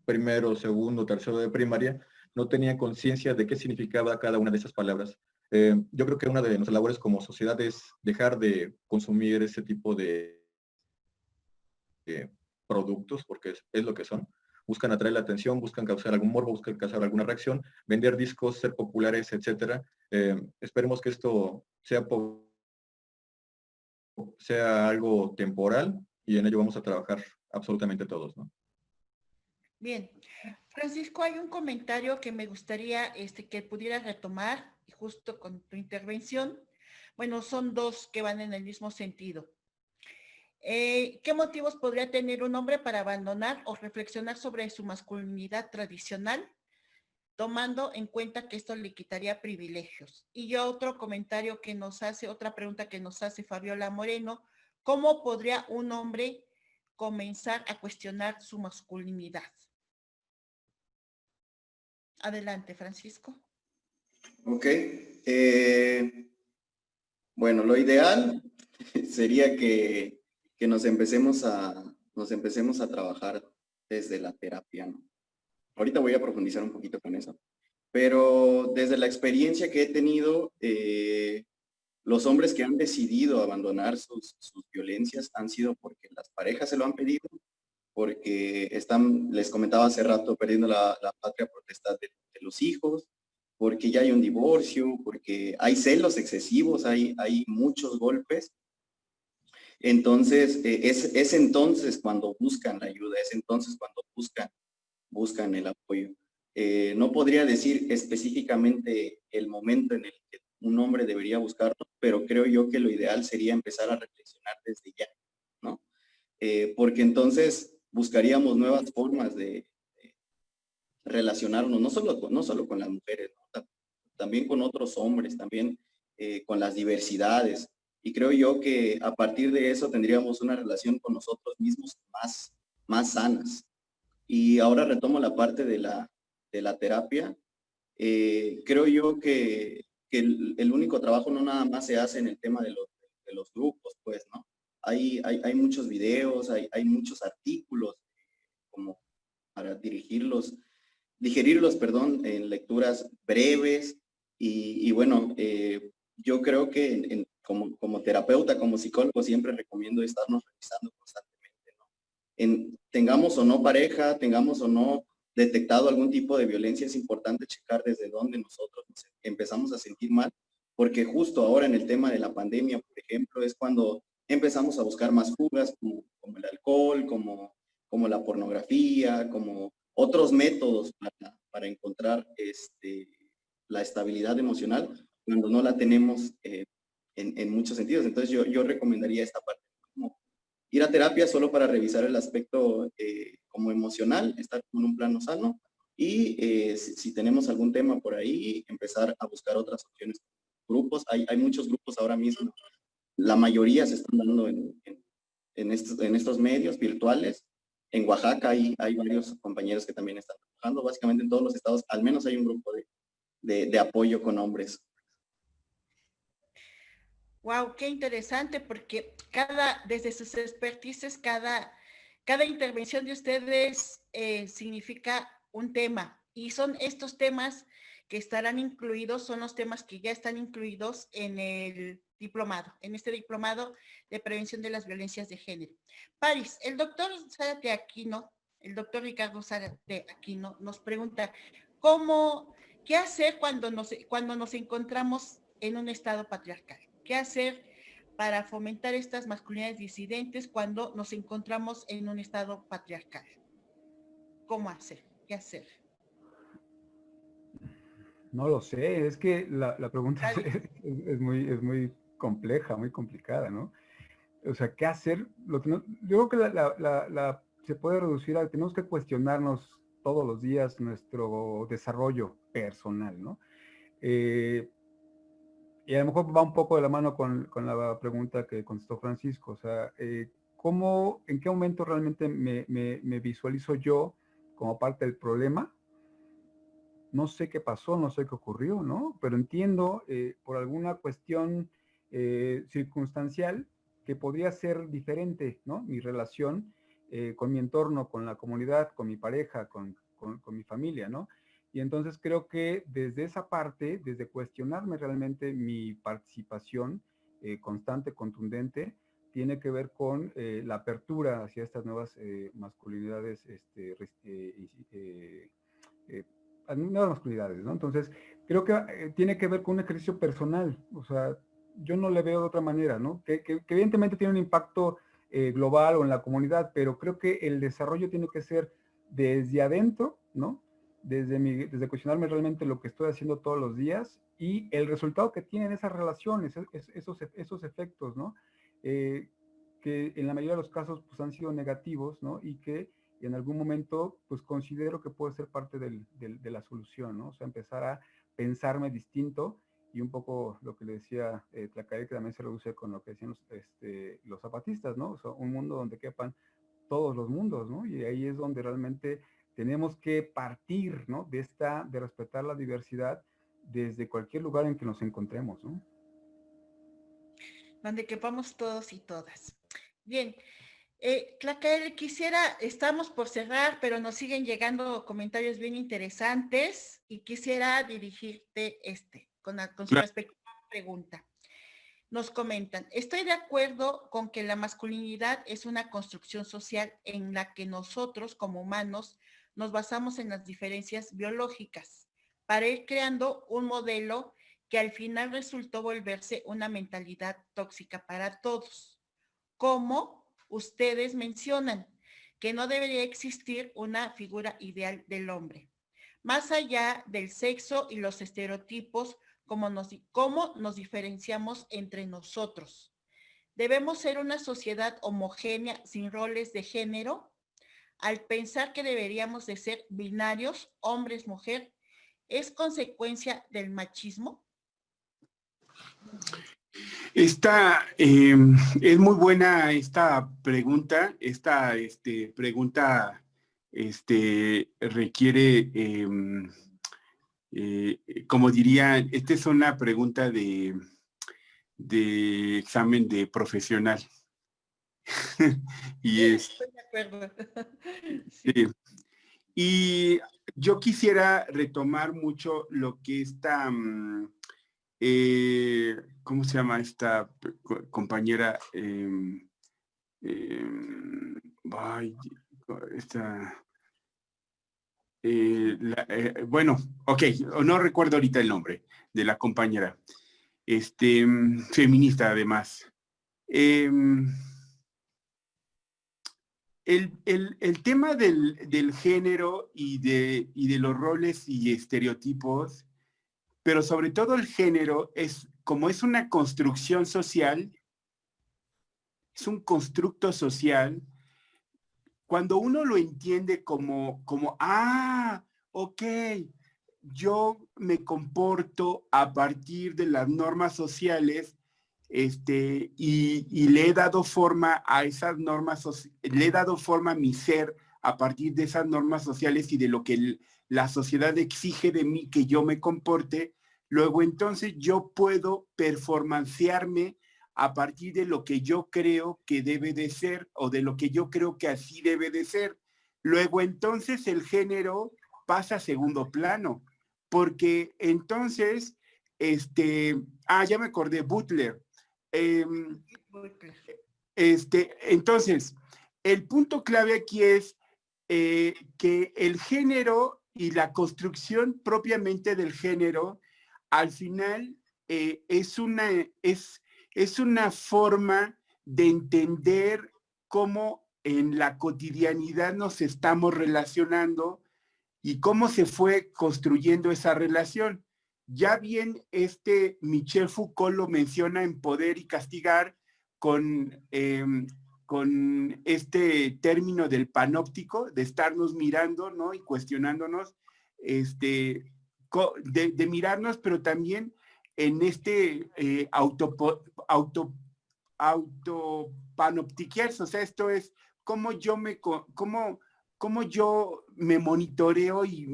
primero, segundo, tercero de primaria, no tenían conciencia de qué significaba cada una de esas palabras. Yo creo que una de nuestras labores como sociedad es dejar de consumir ese tipo de productos, porque es lo que son. Buscan atraer la atención, buscan causar algún morbo, buscan causar alguna reacción, vender discos, ser populares, etc. Esperemos que esto sea algo temporal y en ello vamos a trabajar absolutamente todos, ¿no? Bien. Francisco, hay un comentario que me gustaría que pudieras retomar justo con tu intervención. Bueno, son dos que van en el mismo sentido. ¿Qué motivos podría tener un hombre para abandonar o reflexionar sobre su masculinidad tradicional, tomando en cuenta que esto le quitaría privilegios? Y yo otro comentario que nos hace, otra pregunta que nos hace Fabiola Moreno, ¿cómo podría un hombre comenzar a cuestionar su masculinidad? Adelante, Francisco. Ok. Bueno, lo ideal sería que nos empecemos a trabajar desde la terapia, ¿no? Ahorita voy a profundizar un poquito con eso. Pero desde la experiencia que he tenido, los hombres que han decidido abandonar sus violencias han sido porque las parejas se lo han pedido, porque están, les comentaba hace rato, perdiendo la patria potestad de los hijos, porque ya hay un divorcio, porque hay celos excesivos, hay muchos golpes. Entonces, es entonces cuando buscan la ayuda, es entonces cuando buscan el apoyo. No podría decir específicamente el momento en el que un hombre debería buscarlo, pero creo yo que lo ideal sería empezar a reflexionar desde ya, ¿no? Porque entonces buscaríamos nuevas formas de relacionarnos, no solo con las mujeres, ¿no? También con otros hombres, también con las diversidades. Y creo yo que a partir de eso tendríamos una relación con nosotros mismos más sanas. Y ahora retomo la parte de la terapia. Creo yo que el único trabajo no nada más se hace en el tema de los grupos, pues, ¿no? Hay muchos videos, hay muchos artículos como para digerirlos, en lecturas breves. Y bueno, yo creo que como terapeuta, como psicólogo, siempre recomiendo estarnos revisando constantemente, ¿no? Tengamos o no pareja, tengamos o no detectado algún tipo de violencia, es importante checar desde dónde nosotros nos empezamos a sentir mal porque justo ahora en el tema de la pandemia, por ejemplo, es cuando empezamos a buscar más fugas como el alcohol, como la pornografía, como otros métodos para encontrar la estabilidad emocional cuando no la tenemos en muchos sentidos. Entonces yo recomendaría esta parte, como ir a terapia solo para revisar el aspecto como emocional, estar en un plano sano y si tenemos algún tema por ahí, empezar a buscar otras opciones. Grupos, hay muchos grupos ahora mismo, la mayoría se están dando en estos medios virtuales. En Oaxaca hay varios compañeros que también están trabajando, básicamente en todos los estados, al menos hay un grupo de apoyo con hombres. Wow, qué interesante, porque desde sus expertices, cada intervención de ustedes significa un tema, y son estos temas que estarán incluidos, son los temas que ya están incluidos en el diplomado, en este diplomado de prevención de las violencias de género. Paris, el doctor Zárate Aquino, el doctor Ricardo Zárate Aquino nos pregunta, ¿qué hacer cuando nos encontramos en un estado patriarcal? ¿Qué hacer para fomentar estas masculinidades disidentes cuando nos encontramos en un estado patriarcal? ¿Cómo hacer? ¿Qué hacer? No lo sé, es que la pregunta es muy compleja, muy complicada, ¿no? O sea, ¿qué hacer? Yo creo que se puede reducir a que tenemos que cuestionarnos todos los días nuestro desarrollo personal, ¿no? Y a lo mejor va un poco de la mano con la pregunta que contestó Francisco, o sea, ¿en qué momento realmente me visualizo yo como parte del problema? No sé qué pasó, no sé qué ocurrió, ¿no? Pero entiendo por alguna cuestión circunstancial que podría ser diferente, ¿no? Mi relación con mi entorno, con la comunidad, con mi pareja, con mi familia, ¿no? Y entonces creo que desde esa parte, desde cuestionarme realmente mi participación constante, contundente, tiene que ver con la apertura hacia estas nuevas masculinidades, nuevas masculinidades, ¿no? Entonces, creo que tiene que ver con un ejercicio personal, o sea, yo no le veo de otra manera, ¿no? Que evidentemente tiene un impacto global o en la comunidad, pero creo que el desarrollo tiene que ser desde adentro, ¿no? Desde cuestionarme realmente lo que estoy haciendo todos los días y el resultado que tienen esas relaciones, esos efectos, ¿no? Que en la mayoría de los casos pues han sido negativos, ¿no? Y que en algún momento pues considero que puede ser parte de la solución, ¿no? O sea, empezar a pensarme distinto y un poco lo que le decía Tlacay, que también se reduce con lo que decían los zapatistas, ¿no? O sea, un mundo donde quepan todos los mundos, ¿no? Y ahí es donde realmente tenemos que partir, ¿no? De respetar la diversidad desde cualquier lugar en que nos encontremos, ¿no? Donde quepamos todos y todas. Bien, Tlacael, estamos por cerrar, pero nos siguen llegando comentarios bien interesantes y quisiera dirigirte con su respectiva pregunta. Nos comentan, estoy de acuerdo con que la masculinidad es una construcción social en la que nosotros como humanos nos basamos en las diferencias biológicas para ir creando un modelo que al final resultó volverse una mentalidad tóxica para todos. Como ustedes mencionan, que no debería existir una figura ideal del hombre, más allá del sexo y los estereotipos, cómo nos diferenciamos entre nosotros. Debemos ser una sociedad homogénea sin roles de género. Al pensar que deberíamos de ser binarios, hombres-mujer, ¿es consecuencia del machismo? Es muy buena esta pregunta. Esta pregunta requiere, como diría, esta es una pregunta de examen de profesional. Y estoy de acuerdo. Sí. Y yo quisiera retomar mucho lo que esta, ¿cómo se llama esta compañera? Bueno, ok, no recuerdo ahorita el nombre de la compañera. feminista además. El tema del género y de los roles y estereotipos, pero sobre todo el género, como es una construcción social, es un constructo social, cuando uno lo entiende como ok, yo me comporto a partir de las normas sociales, y le he dado forma a esas normas, le he dado forma a mi ser a partir de esas normas sociales y de lo que la sociedad exige de mí que yo me comporte, luego entonces yo puedo performancearme a partir de lo que yo creo que debe de ser o de lo que yo creo que así debe de ser. Luego entonces el género pasa a segundo plano, porque entonces, ya me acordé, Butler. Entonces, el punto clave aquí es que el género y la construcción propiamente del género, al final es una forma de entender cómo en la cotidianidad nos estamos relacionando y cómo se fue construyendo esa relación. Ya bien Michel Foucault lo menciona en Poder y Castigar con este término del panóptico, de estarnos mirando, ¿no? Y cuestionándonos, de mirarnos, pero también en autopanoptiquearse, o sea, esto es cómo yo me monitoreo y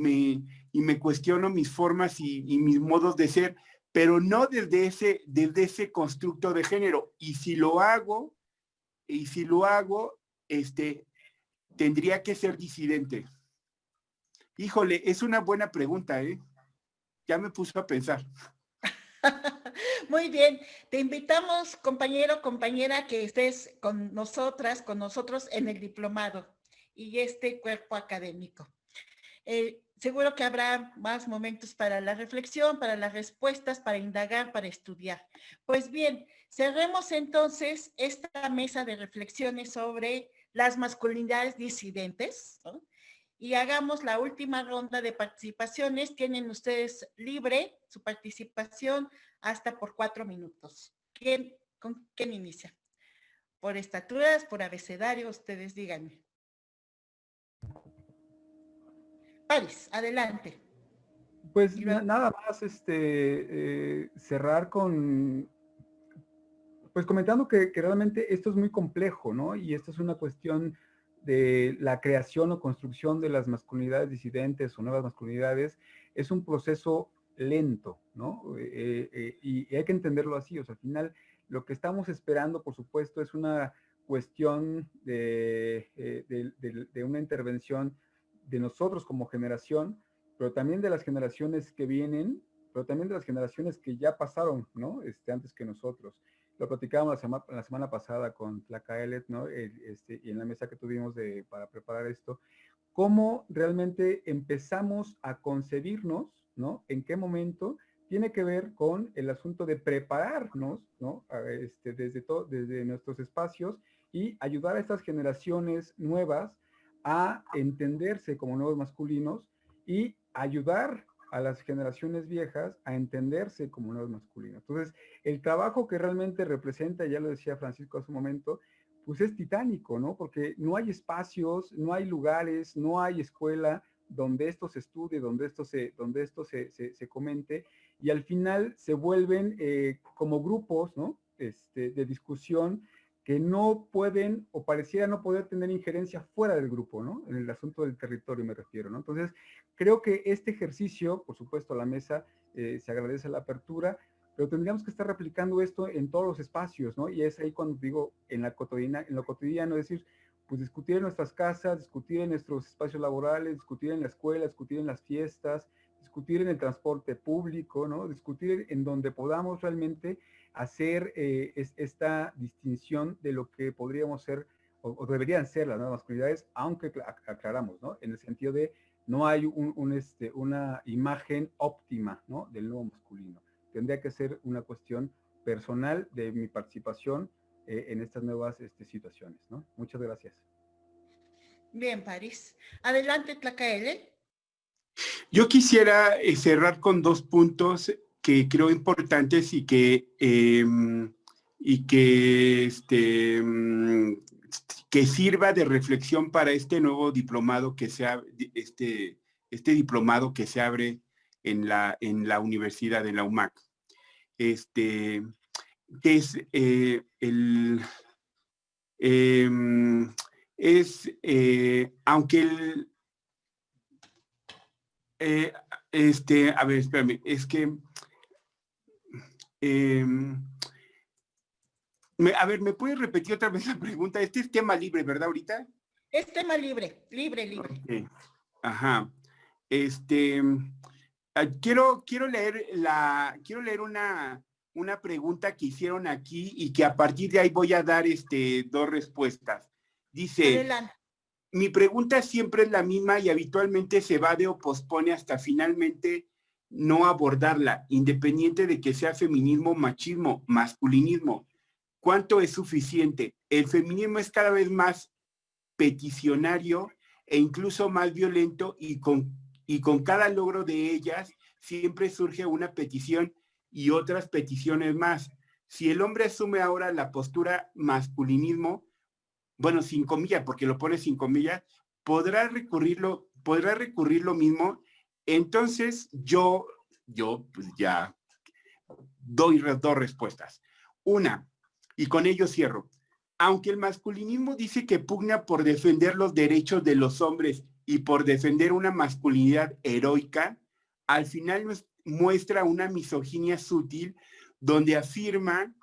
me cuestiono mis formas y mis modos de ser, pero no desde ese constructo de género. Y si lo hago, tendría que ser disidente. Híjole, es una buena pregunta, ¿eh? Ya me puso a pensar. Muy bien, te invitamos, compañero, compañera, que estés con nosotros en el diplomado y este cuerpo académico. Seguro que habrá más momentos para la reflexión, para las respuestas, para indagar, para estudiar. Pues bien, cerremos entonces esta mesa de reflexiones sobre las masculinidades disidentes, ¿no? Y hagamos la última ronda de participaciones. Tienen ustedes libre su participación hasta por 4 minutos. ¿Con quién inicia? ¿Por estaturas, por abecedario? Ustedes díganme. Paris, adelante. Pues nada más cerrar pues comentando que realmente esto es muy complejo, ¿no? Y esto es una cuestión de la creación o construcción de las masculinidades disidentes o nuevas masculinidades. Es un proceso lento, ¿no? Y hay que entenderlo así. O sea, al final lo que estamos esperando, por supuesto, es una cuestión de una intervención de nosotros como generación, pero también de las generaciones que vienen, pero también de las generaciones que ya pasaron, ¿no? Antes que nosotros. Lo platicábamos la semana pasada con Tlacaelet, ¿no? Y en la mesa que tuvimos para preparar esto, cómo realmente empezamos a concebirnos, ¿no? En qué momento tiene que ver con el asunto de prepararnos, ¿no? Desde nuestros espacios y ayudar a estas generaciones nuevas a entenderse como nuevos masculinos y ayudar a las generaciones viejas a entenderse como nuevos masculinos. Entonces, el trabajo que realmente representa, ya lo decía Francisco hace un momento, pues es titánico, ¿no? Porque no hay espacios, no hay lugares, no hay escuela donde esto se estudie, donde esto se comente, y al final se vuelven como grupos, ¿no? De discusión que no pueden o pareciera no poder tener injerencia fuera del grupo, ¿no? En el asunto del territorio me refiero, ¿no? Entonces, creo que este ejercicio, por supuesto, a la mesa se agradece la apertura, pero tendríamos que estar replicando esto en todos los espacios, ¿no? Y es ahí cuando digo en lo cotidiano, es decir, pues discutir en nuestras casas, discutir en nuestros espacios laborales, discutir en la escuela, discutir en las fiestas, discutir en el transporte público, ¿no? Discutir en donde podamos realmente hacer esta distinción de lo que podríamos ser o deberían ser las nuevas masculinidades, aunque aclaramos, ¿no? En el sentido de no hay una imagen óptima, ¿no? Del nuevo masculino. tendría que ser una cuestión personal de mi participación en estas nuevas situaciones, ¿no? Muchas gracias. Bien, París. Adelante, Tlacaele. Yo quisiera cerrar con 2 puntos que creo importantes y que que sirva de reflexión para este nuevo diplomado que se este diplomado que se abre en la universidad, en la UMAC. Que es aunque a ver, espérame, es que a ver, ¿me puedes repetir otra vez la pregunta? Este es tema libre, ¿verdad, ahorita? Es tema libre, libre. Okay. Ajá. Quiero leer una pregunta que hicieron aquí y que a partir de ahí voy a dar 2 respuestas. Dice, adelante. Mi pregunta siempre es la misma y habitualmente se evade o pospone hasta finalmente no abordarla, independiente de que sea feminismo, machismo, masculinismo. ¿Cuánto es suficiente? El feminismo es cada vez más peticionario e incluso más violento y con cada logro de ellas siempre surge una petición y otras peticiones más. Si el hombre asume ahora la postura masculinismo, bueno, sin comillas, porque lo pone sin comillas, podrá recurrir lo mismo. Entonces yo pues ya doy 2 respuestas. Una, y con ello cierro. Aunque el masculinismo dice que pugna por defender los derechos de los hombres y por defender una masculinidad heroica, al final muestra una misoginia sutil donde afirma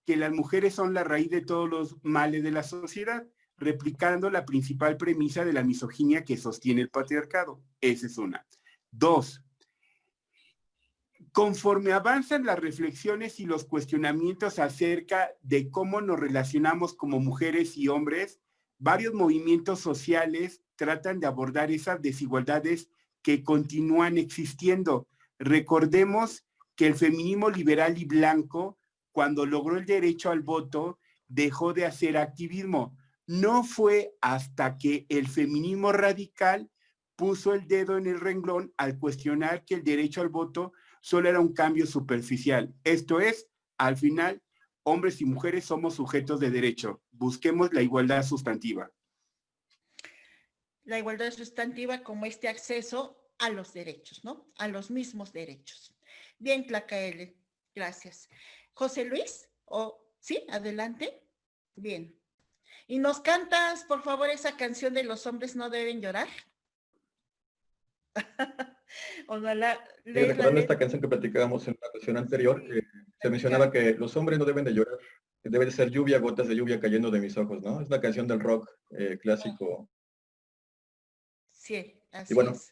que las mujeres son la raíz de todos los males de la sociedad, replicando la principal premisa de la misoginia que sostiene el patriarcado. Esa es una. 2. Conforme avanzan las reflexiones y los cuestionamientos acerca de cómo nos relacionamos como mujeres y hombres, varios movimientos sociales tratan de abordar esas desigualdades que continúan existiendo. Recordemos que el feminismo liberal y blanco, cuando logró el derecho al voto, dejó de hacer activismo. No fue hasta que el feminismo radical puso el dedo en el renglón al cuestionar que el derecho al voto solo era un cambio superficial. Esto es, al final, hombres y mujeres somos sujetos de derecho. Busquemos la igualdad sustantiva. La igualdad sustantiva como este acceso a los derechos, ¿no? A los mismos derechos. Bien, Tlacaele, gracias. José Luis, sí, adelante. Bien. ¿Y nos cantas, por favor, esa canción de Los hombres no deben llorar? Recordando esta canción que platicábamos en una ocasión anterior, se mencionaba que los hombres no deben de llorar, que debe de ser lluvia, gotas de lluvia cayendo de mis ojos, ¿no? Es una canción del rock clásico. Sí, así y bueno, es.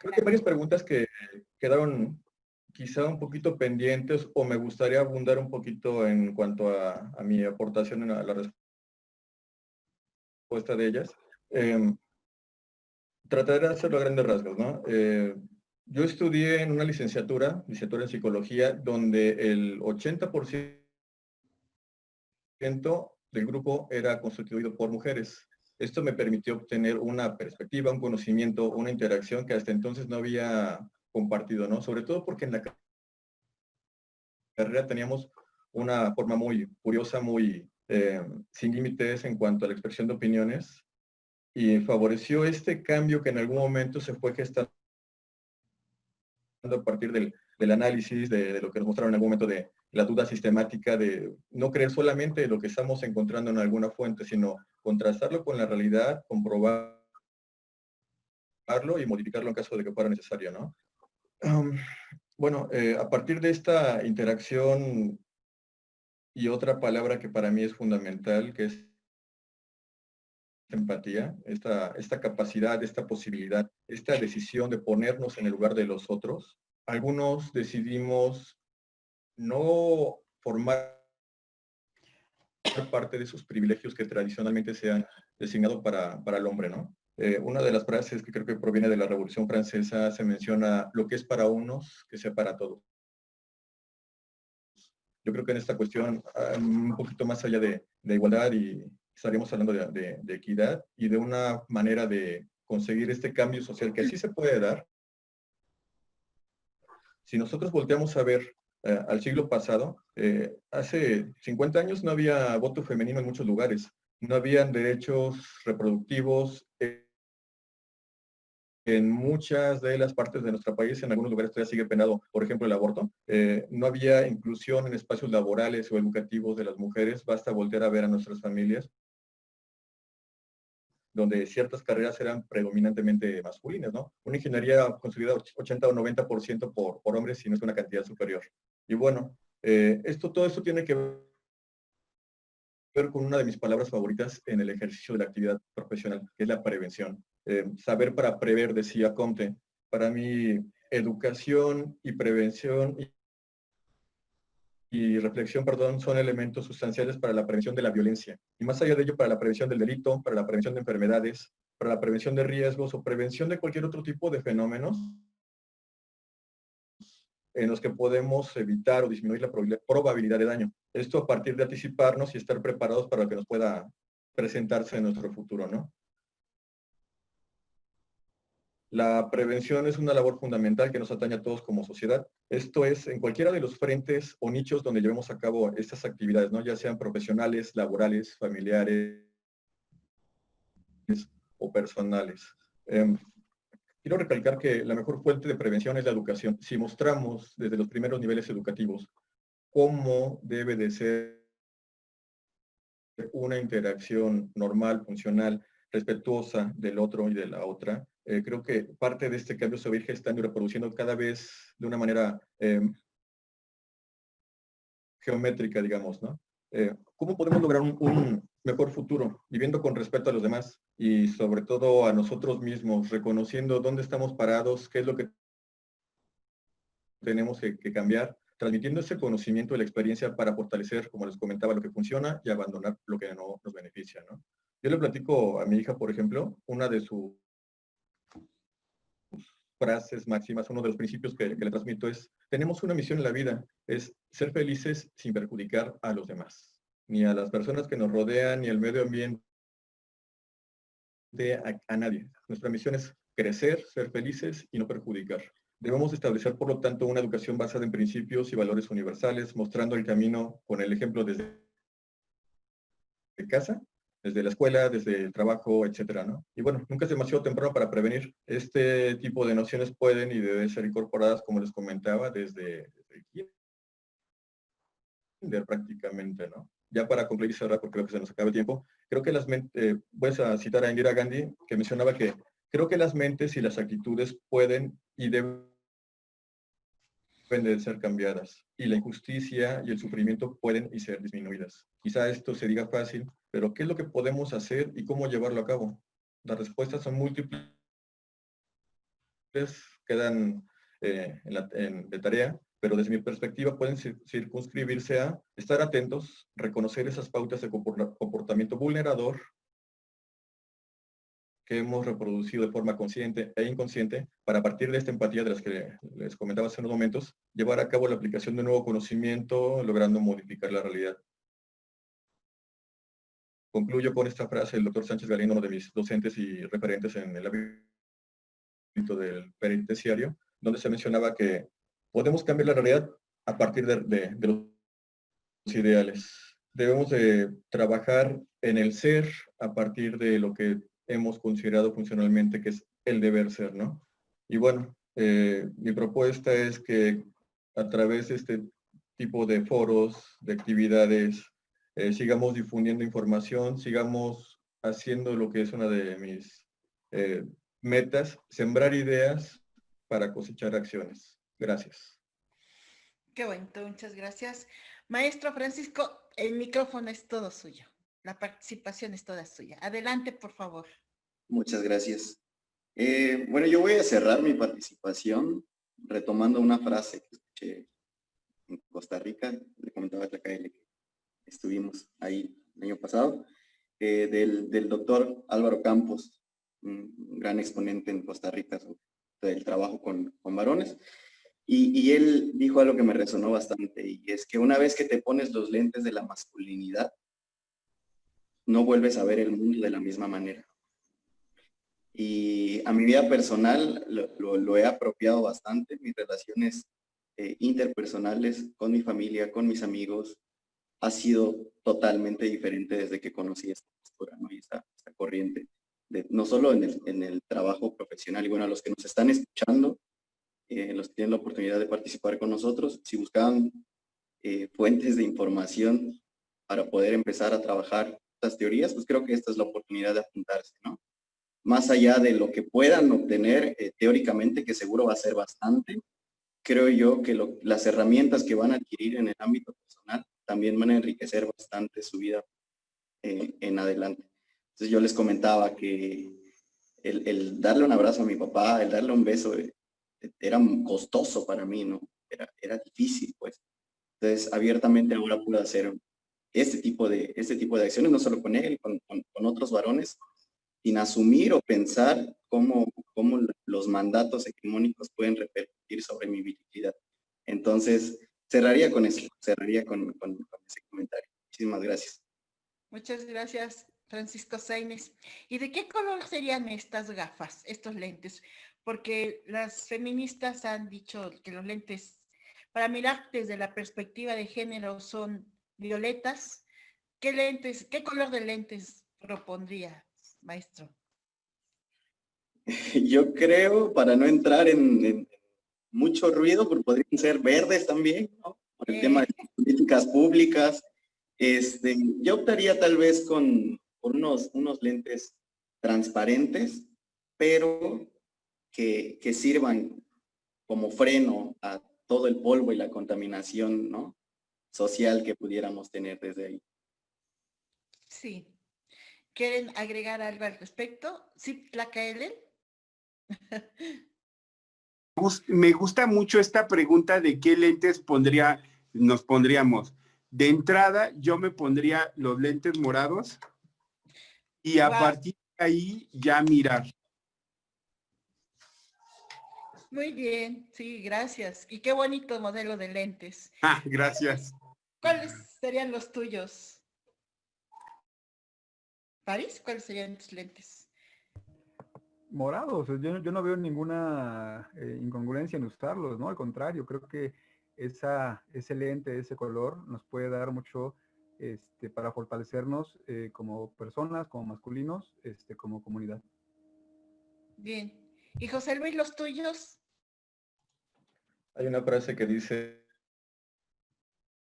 Creo que varias preguntas que quedaron quizá un poquito pendientes o me gustaría abundar un poquito en cuanto a mi aportación en la respuesta de ellas. Trataré de hacerlo a grandes rasgos, ¿no? Yo estudié en una licenciatura en psicología, donde el 80% del grupo era constituido por mujeres. Esto me permitió obtener una perspectiva, un conocimiento, una interacción que hasta entonces no había compartido, ¿no? Sobre todo porque en la carrera teníamos una forma muy curiosa, muy sin límites en cuanto a la expresión de opiniones, y favoreció este cambio que en algún momento se fue gestando a partir del análisis, de lo que nos mostraron en algún momento, de la duda sistemática, de no creer solamente lo que estamos encontrando en alguna fuente, sino contrastarlo con la realidad, comprobarlo y modificarlo en caso de que fuera necesario, ¿no? Bueno, a partir de esta interacción y otra palabra que para mí es fundamental, que es empatía, esta capacidad, esta posibilidad, esta decisión de ponernos en el lugar de los otros. Algunos decidimos no formar parte de esos privilegios que tradicionalmente se han designado para el hombre, ¿no? Una de las frases que creo que proviene de la Revolución Francesa se menciona: lo que es para unos, que sea para todos. Yo creo que en esta cuestión, un poquito más allá de igualdad, y estaríamos hablando de equidad y de una manera de conseguir este cambio social que sí se puede dar. Si nosotros volteamos a ver al siglo pasado, hace 50 años no había voto femenino en muchos lugares, no habían derechos reproductivos en muchas de las partes de nuestro país. En algunos lugares todavía sigue penado, por ejemplo, el aborto. No había inclusión en espacios laborales o educativos de las mujeres. Basta voltear a ver a nuestras familias, donde ciertas carreras eran predominantemente masculinas, ¿no? Una ingeniería construida 80 o 90% por hombres, si no es una cantidad superior. Y bueno, todo esto tiene que ver con una de mis palabras favoritas en el ejercicio de la actividad profesional, que es la prevención. Saber para prever, decía Comte. Para mí, educación y prevención y reflexión, perdón, son elementos sustanciales para la prevención de la violencia. Y más allá de ello, para la prevención del delito, para la prevención de enfermedades, para la prevención de riesgos o prevención de cualquier otro tipo de fenómenos en los que podemos evitar o disminuir la probabilidad de daño. Esto a partir de anticiparnos y estar preparados para lo que nos pueda presentarse en nuestro futuro, ¿no? La prevención es una labor fundamental que nos atañe a todos como sociedad. Esto es en cualquiera de los frentes o nichos donde llevemos a cabo estas actividades, ¿no? Ya sean profesionales, laborales, familiares o personales. Quiero recalcar que la mejor fuente de prevención es la educación. Si mostramos desde los primeros niveles educativos cómo debe de ser una interacción normal, funcional, respetuosa del otro y de la otra, creo que parte de este cambio se va a ir gestando y reproduciendo cada vez de una manera geométrica, digamos, ¿no? ¿Cómo podemos lograr un mejor futuro viviendo con respeto a los demás y sobre todo a nosotros mismos, reconociendo dónde estamos parados, qué es lo que tenemos que cambiar, transmitiendo ese conocimiento y la experiencia para fortalecer, como les comentaba, lo que funciona y abandonar lo que no nos beneficia, ¿no? Yo le platico a mi hija, por ejemplo, una de sus frases máximas, uno de los principios que le transmito es: tenemos una misión en la vida, es ser felices sin perjudicar a los demás, ni a las personas que nos rodean, ni al medio ambiente, a nadie. Nuestra misión es crecer, ser felices y no perjudicar. Debemos establecer, por lo tanto, una educación basada en principios y valores universales, mostrando el camino con el ejemplo desde casa, desde la escuela, desde el trabajo, etcétera, ¿no? Y bueno, nunca es demasiado temprano para prevenir. Este tipo de nociones pueden y deben ser incorporadas, como les comentaba, desde kinder prácticamente, ¿no? Ya para concluir y cerrar, porque creo que se nos acaba el tiempo, creo que voy a citar a Indira Gandhi, que mencionaba que creo que las mentes y las actitudes pueden y deben de ser cambiadas, y la injusticia y el sufrimiento pueden y ser disminuidas. Quizá esto se diga fácil, pero ¿qué es lo que podemos hacer y cómo llevarlo a cabo? Las respuestas son múltiples, quedan de tarea, pero desde mi perspectiva pueden circunscribirse a estar atentos, reconocer esas pautas de comportamiento vulnerador que hemos reproducido de forma consciente e inconsciente, para, a partir de esta empatía de las que les comentaba hace unos momentos, llevar a cabo la aplicación de un nuevo conocimiento, logrando modificar la realidad. Concluyo con esta frase del doctor Sánchez Galindo, uno de mis docentes y referentes en el ámbito del penitenciario, donde se mencionaba que podemos cambiar la realidad a partir de los ideales. Debemos de trabajar en el ser a partir de lo que hemos considerado funcionalmente que es el deber ser, ¿no? Y bueno, mi propuesta es que a través de este tipo de foros, de actividades, sigamos difundiendo información, sigamos haciendo lo que es una de mis metas, sembrar ideas para cosechar acciones. Gracias. Qué bonito, muchas gracias. Maestro Francisco, el micrófono es todo suyo. La participación es toda suya. Adelante, por favor. Muchas gracias. Bueno, yo voy a cerrar mi participación retomando una frase que escuché en Costa Rica. Le comentaba a Tlacaele que estuvimos ahí el año pasado, del doctor Álvaro Campos, un gran exponente en Costa Rica sobre el trabajo con varones. Y él dijo algo que me resonó bastante, y es que una vez que te pones los lentes de la masculinidad, no vuelves a ver el mundo de la misma manera. Y a mi vida personal lo he apropiado bastante, mis relaciones interpersonales con mi familia, con mis amigos, ha sido totalmente diferente desde que conocí esta postura, ¿no? Y esta corriente, no solo en el trabajo profesional, y bueno, a los que nos están escuchando, los que tienen la oportunidad de participar con nosotros, si buscaban fuentes de información para poder empezar a trabajar estas teorías, pues creo que esta es la oportunidad de apuntarse, ¿no? Más allá de lo que puedan obtener teóricamente, que seguro va a ser bastante, creo yo que las herramientas que van a adquirir en el ámbito personal también van a enriquecer bastante su vida en adelante. Entonces yo les comentaba que el darle un abrazo a mi papá, el darle un beso, era costoso para mí, ¿no? Era difícil, pues. Entonces, abiertamente ahora puedo hacer este tipo de acciones, no solo con él, con otros varones, sin asumir o pensar cómo los mandatos hegemónicos pueden repercutir sobre mi virilidad. Entonces, cerraría con eso, cerraría con ese comentario. Muchísimas gracias. Muchas gracias, Francisco Sainz. ¿Y de qué color serían estas gafas, estos lentes? Porque las feministas han dicho que los lentes, para mirar desde la perspectiva de género, son violetas. ¿Qué lentes, qué color de lentes propondría, maestro? Yo creo, para no entrar en mucho ruido, porque podrían ser verdes también, ¿no? Por el tema de políticas públicas. Yo optaría tal vez por unos lentes transparentes, pero que sirvan como freno a todo el polvo y la contaminación, ¿no? Social que pudiéramos tener desde ahí. Sí. ¿Quieren agregar algo al respecto? ¿Sí, Tlacaelen? Me gusta mucho esta pregunta de qué lentes nos pondríamos. De entrada, yo me pondría los lentes morados y a partir de ahí ya mirar. Muy bien, sí, gracias. Y qué bonito modelo de lentes. Gracias. ¿Cuáles serían los tuyos? ¿París? ¿Cuáles serían tus lentes? Morados, yo no veo ninguna incongruencia en usarlos, ¿no? Al contrario, creo que ese lente, ese color nos puede dar mucho para fortalecernos como personas, como masculinos, como comunidad. Bien. ¿Y José Luis, los tuyos? Hay una frase que dice,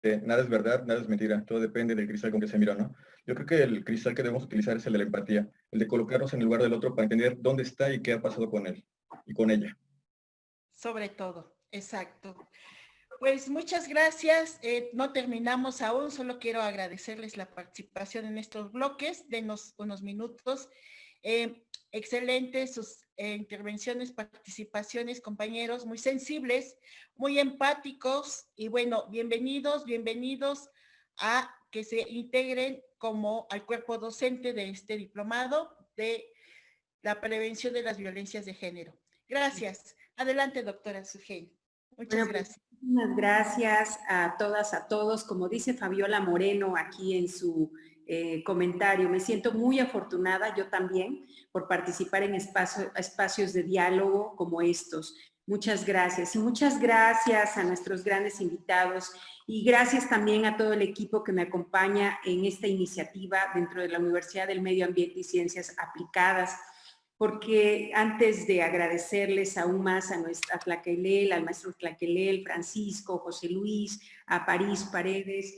nada es verdad, nada es mentira, todo depende del cristal con que se mira, ¿no? Yo creo que el cristal que debemos utilizar es el de la empatía, el de colocarnos en el lugar del otro para entender dónde está y qué ha pasado con él y con ella. Sobre todo, exacto. Pues muchas gracias. No terminamos aún, solo quiero agradecerles la participación en estos bloques. Denos unos minutos. Excelentes sus intervenciones, participaciones, compañeros, muy sensibles, muy empáticos y bueno, bienvenidos a que se integren como al cuerpo docente de este diplomado de la prevención de las violencias de género. Gracias. Adelante, doctora Sugey. Muchas gracias. Muchas gracias a todas, a todos. Como dice Fabiola Moreno aquí en su comentario, me siento muy afortunada, yo también, por participar en espacios de diálogo como estos. Muchas gracias. Y muchas gracias a nuestros grandes invitados y gracias también a todo el equipo que me acompaña en esta iniciativa dentro de la Universidad del Medio Ambiente y Ciencias Aplicadas, porque antes de agradecerles aún más a Tlacaelel, al maestro Tlacaelel, Francisco, José Luis, a París Paredes,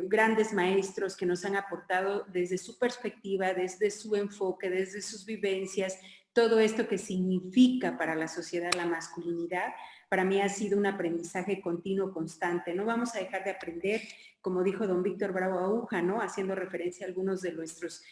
grandes maestros que nos han aportado desde su perspectiva, desde su enfoque, desde sus vivencias, todo esto que significa para la sociedad la masculinidad, para mí ha sido un aprendizaje continuo, constante. No vamos a dejar de aprender, como dijo don Víctor Bravo Aguja, ¿no? Haciendo referencia a algunos de nuestros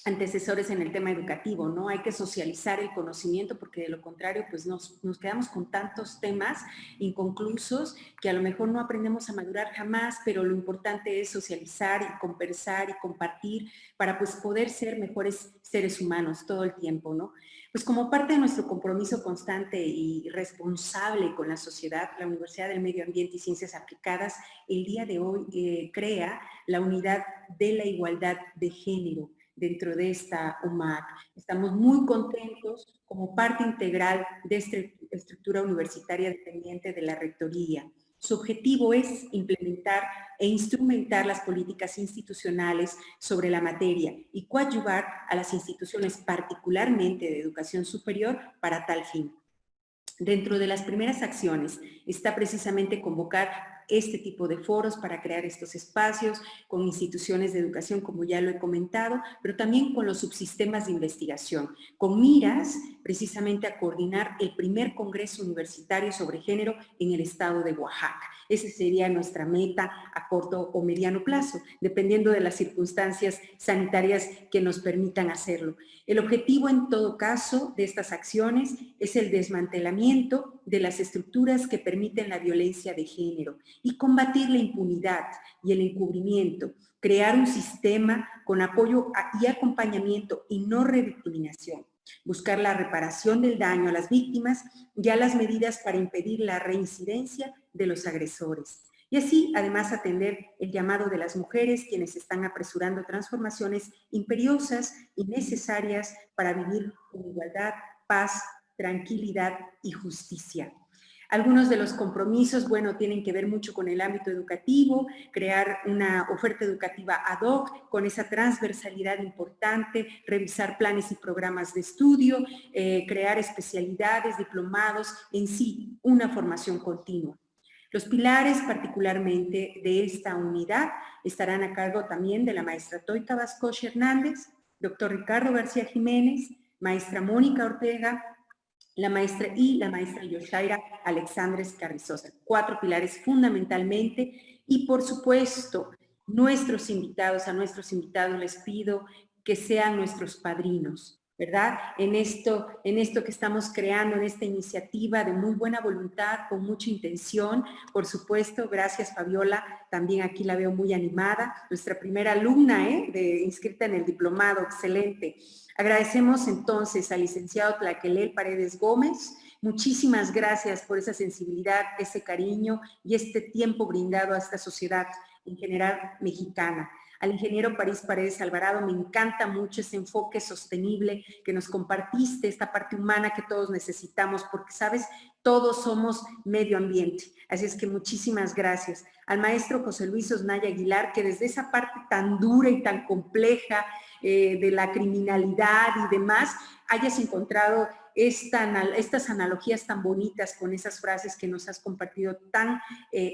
antecesores en el tema educativo, ¿no? Hay que socializar el conocimiento porque de lo contrario pues nos quedamos con tantos temas inconclusos que a lo mejor no aprendemos a madurar jamás, pero lo importante es socializar y conversar y compartir para pues poder ser mejores seres humanos todo el tiempo, ¿no? Pues como parte de nuestro compromiso constante y responsable con la sociedad, la Universidad del Medio Ambiente y Ciencias Aplicadas el día de hoy crea la Unidad de la Igualdad de Género dentro de esta UMAC. Estamos muy contentos como parte integral de esta estructura universitaria dependiente de la Rectoría. Su objetivo es implementar e instrumentar las políticas institucionales sobre la materia y coadyuvar a las instituciones, particularmente de educación superior, para tal fin. Dentro de las primeras acciones está precisamente convocar este tipo de foros para crear estos espacios con instituciones de educación, como ya lo he comentado, pero también con los subsistemas de investigación, con miras precisamente a coordinar el primer Congreso Universitario sobre Género en el estado de Oaxaca. Esa sería nuestra meta a corto o mediano plazo, dependiendo de las circunstancias sanitarias que nos permitan hacerlo. El objetivo, en todo caso, de estas acciones es el desmantelamiento de las estructuras que permiten la violencia de género y combatir la impunidad y el encubrimiento, crear un sistema con apoyo y acompañamiento y no revictimización, buscar la reparación del daño a las víctimas y a las medidas para impedir la reincidencia de los agresores. Y así, además, atender el llamado de las mujeres, quienes están apresurando transformaciones imperiosas y necesarias para vivir con igualdad, paz, tranquilidad y justicia. Algunos de los compromisos, bueno, tienen que ver mucho con el ámbito educativo, crear una oferta educativa ad hoc con esa transversalidad importante, revisar planes y programas de estudio, crear especialidades, diplomados, en sí, una formación continua. Los pilares particularmente de esta unidad estarán a cargo también de la maestra Toika Vascoche Hernández, doctor Ricardo García Jiménez, maestra Mónica Ortega, la maestra Yoshaira Alexandres Carrizosa. 4 pilares fundamentalmente y por supuesto a nuestros invitados les pido que sean nuestros padrinos, ¿verdad? En esto que estamos creando, en esta iniciativa de muy buena voluntad, con mucha intención, por supuesto, gracias Fabiola, también aquí la veo muy animada, nuestra primera alumna, inscrita en el diplomado, excelente. Agradecemos entonces al licenciado Tlaquelel Paredes Gómez. Muchísimas gracias por esa sensibilidad, ese cariño y este tiempo brindado a esta sociedad en general mexicana. Al ingeniero París Paredes Alvarado, me encanta mucho ese enfoque sostenible que nos compartiste, esta parte humana que todos necesitamos, porque, ¿sabes? Todos somos medio ambiente. Así es que muchísimas gracias. Al maestro José Luis Osnaya Aguilar, que desde esa parte tan dura y tan compleja de la criminalidad y demás, hayas encontrado estas analogías tan bonitas con esas frases que nos has compartido tan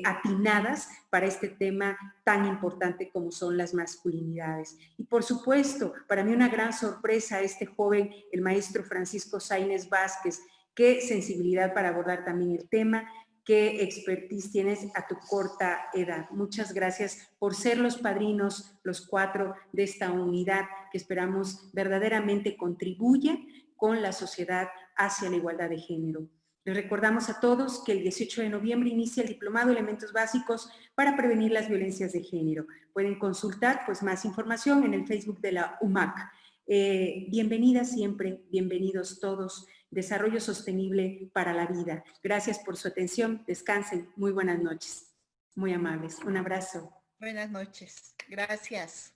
atinadas para este tema tan importante como son las masculinidades. Y por supuesto, para mí una gran sorpresa este joven, el maestro Francisco Sáenz Vázquez, qué sensibilidad para abordar también el tema, qué expertise tienes a tu corta edad. Muchas gracias por ser los padrinos, los 4 de esta unidad que esperamos verdaderamente contribuya con la sociedad hacia la igualdad de género. Les recordamos a todos que el 18 de noviembre inicia el diplomado Elementos Básicos para prevenir las violencias de género. Pueden consultar pues más información en el Facebook de la UMAC. Bienvenidas siempre, bienvenidos todos. Desarrollo sostenible para la vida. Gracias por su atención. Descansen. Muy buenas noches. Muy amables. Un abrazo. Buenas noches. Gracias.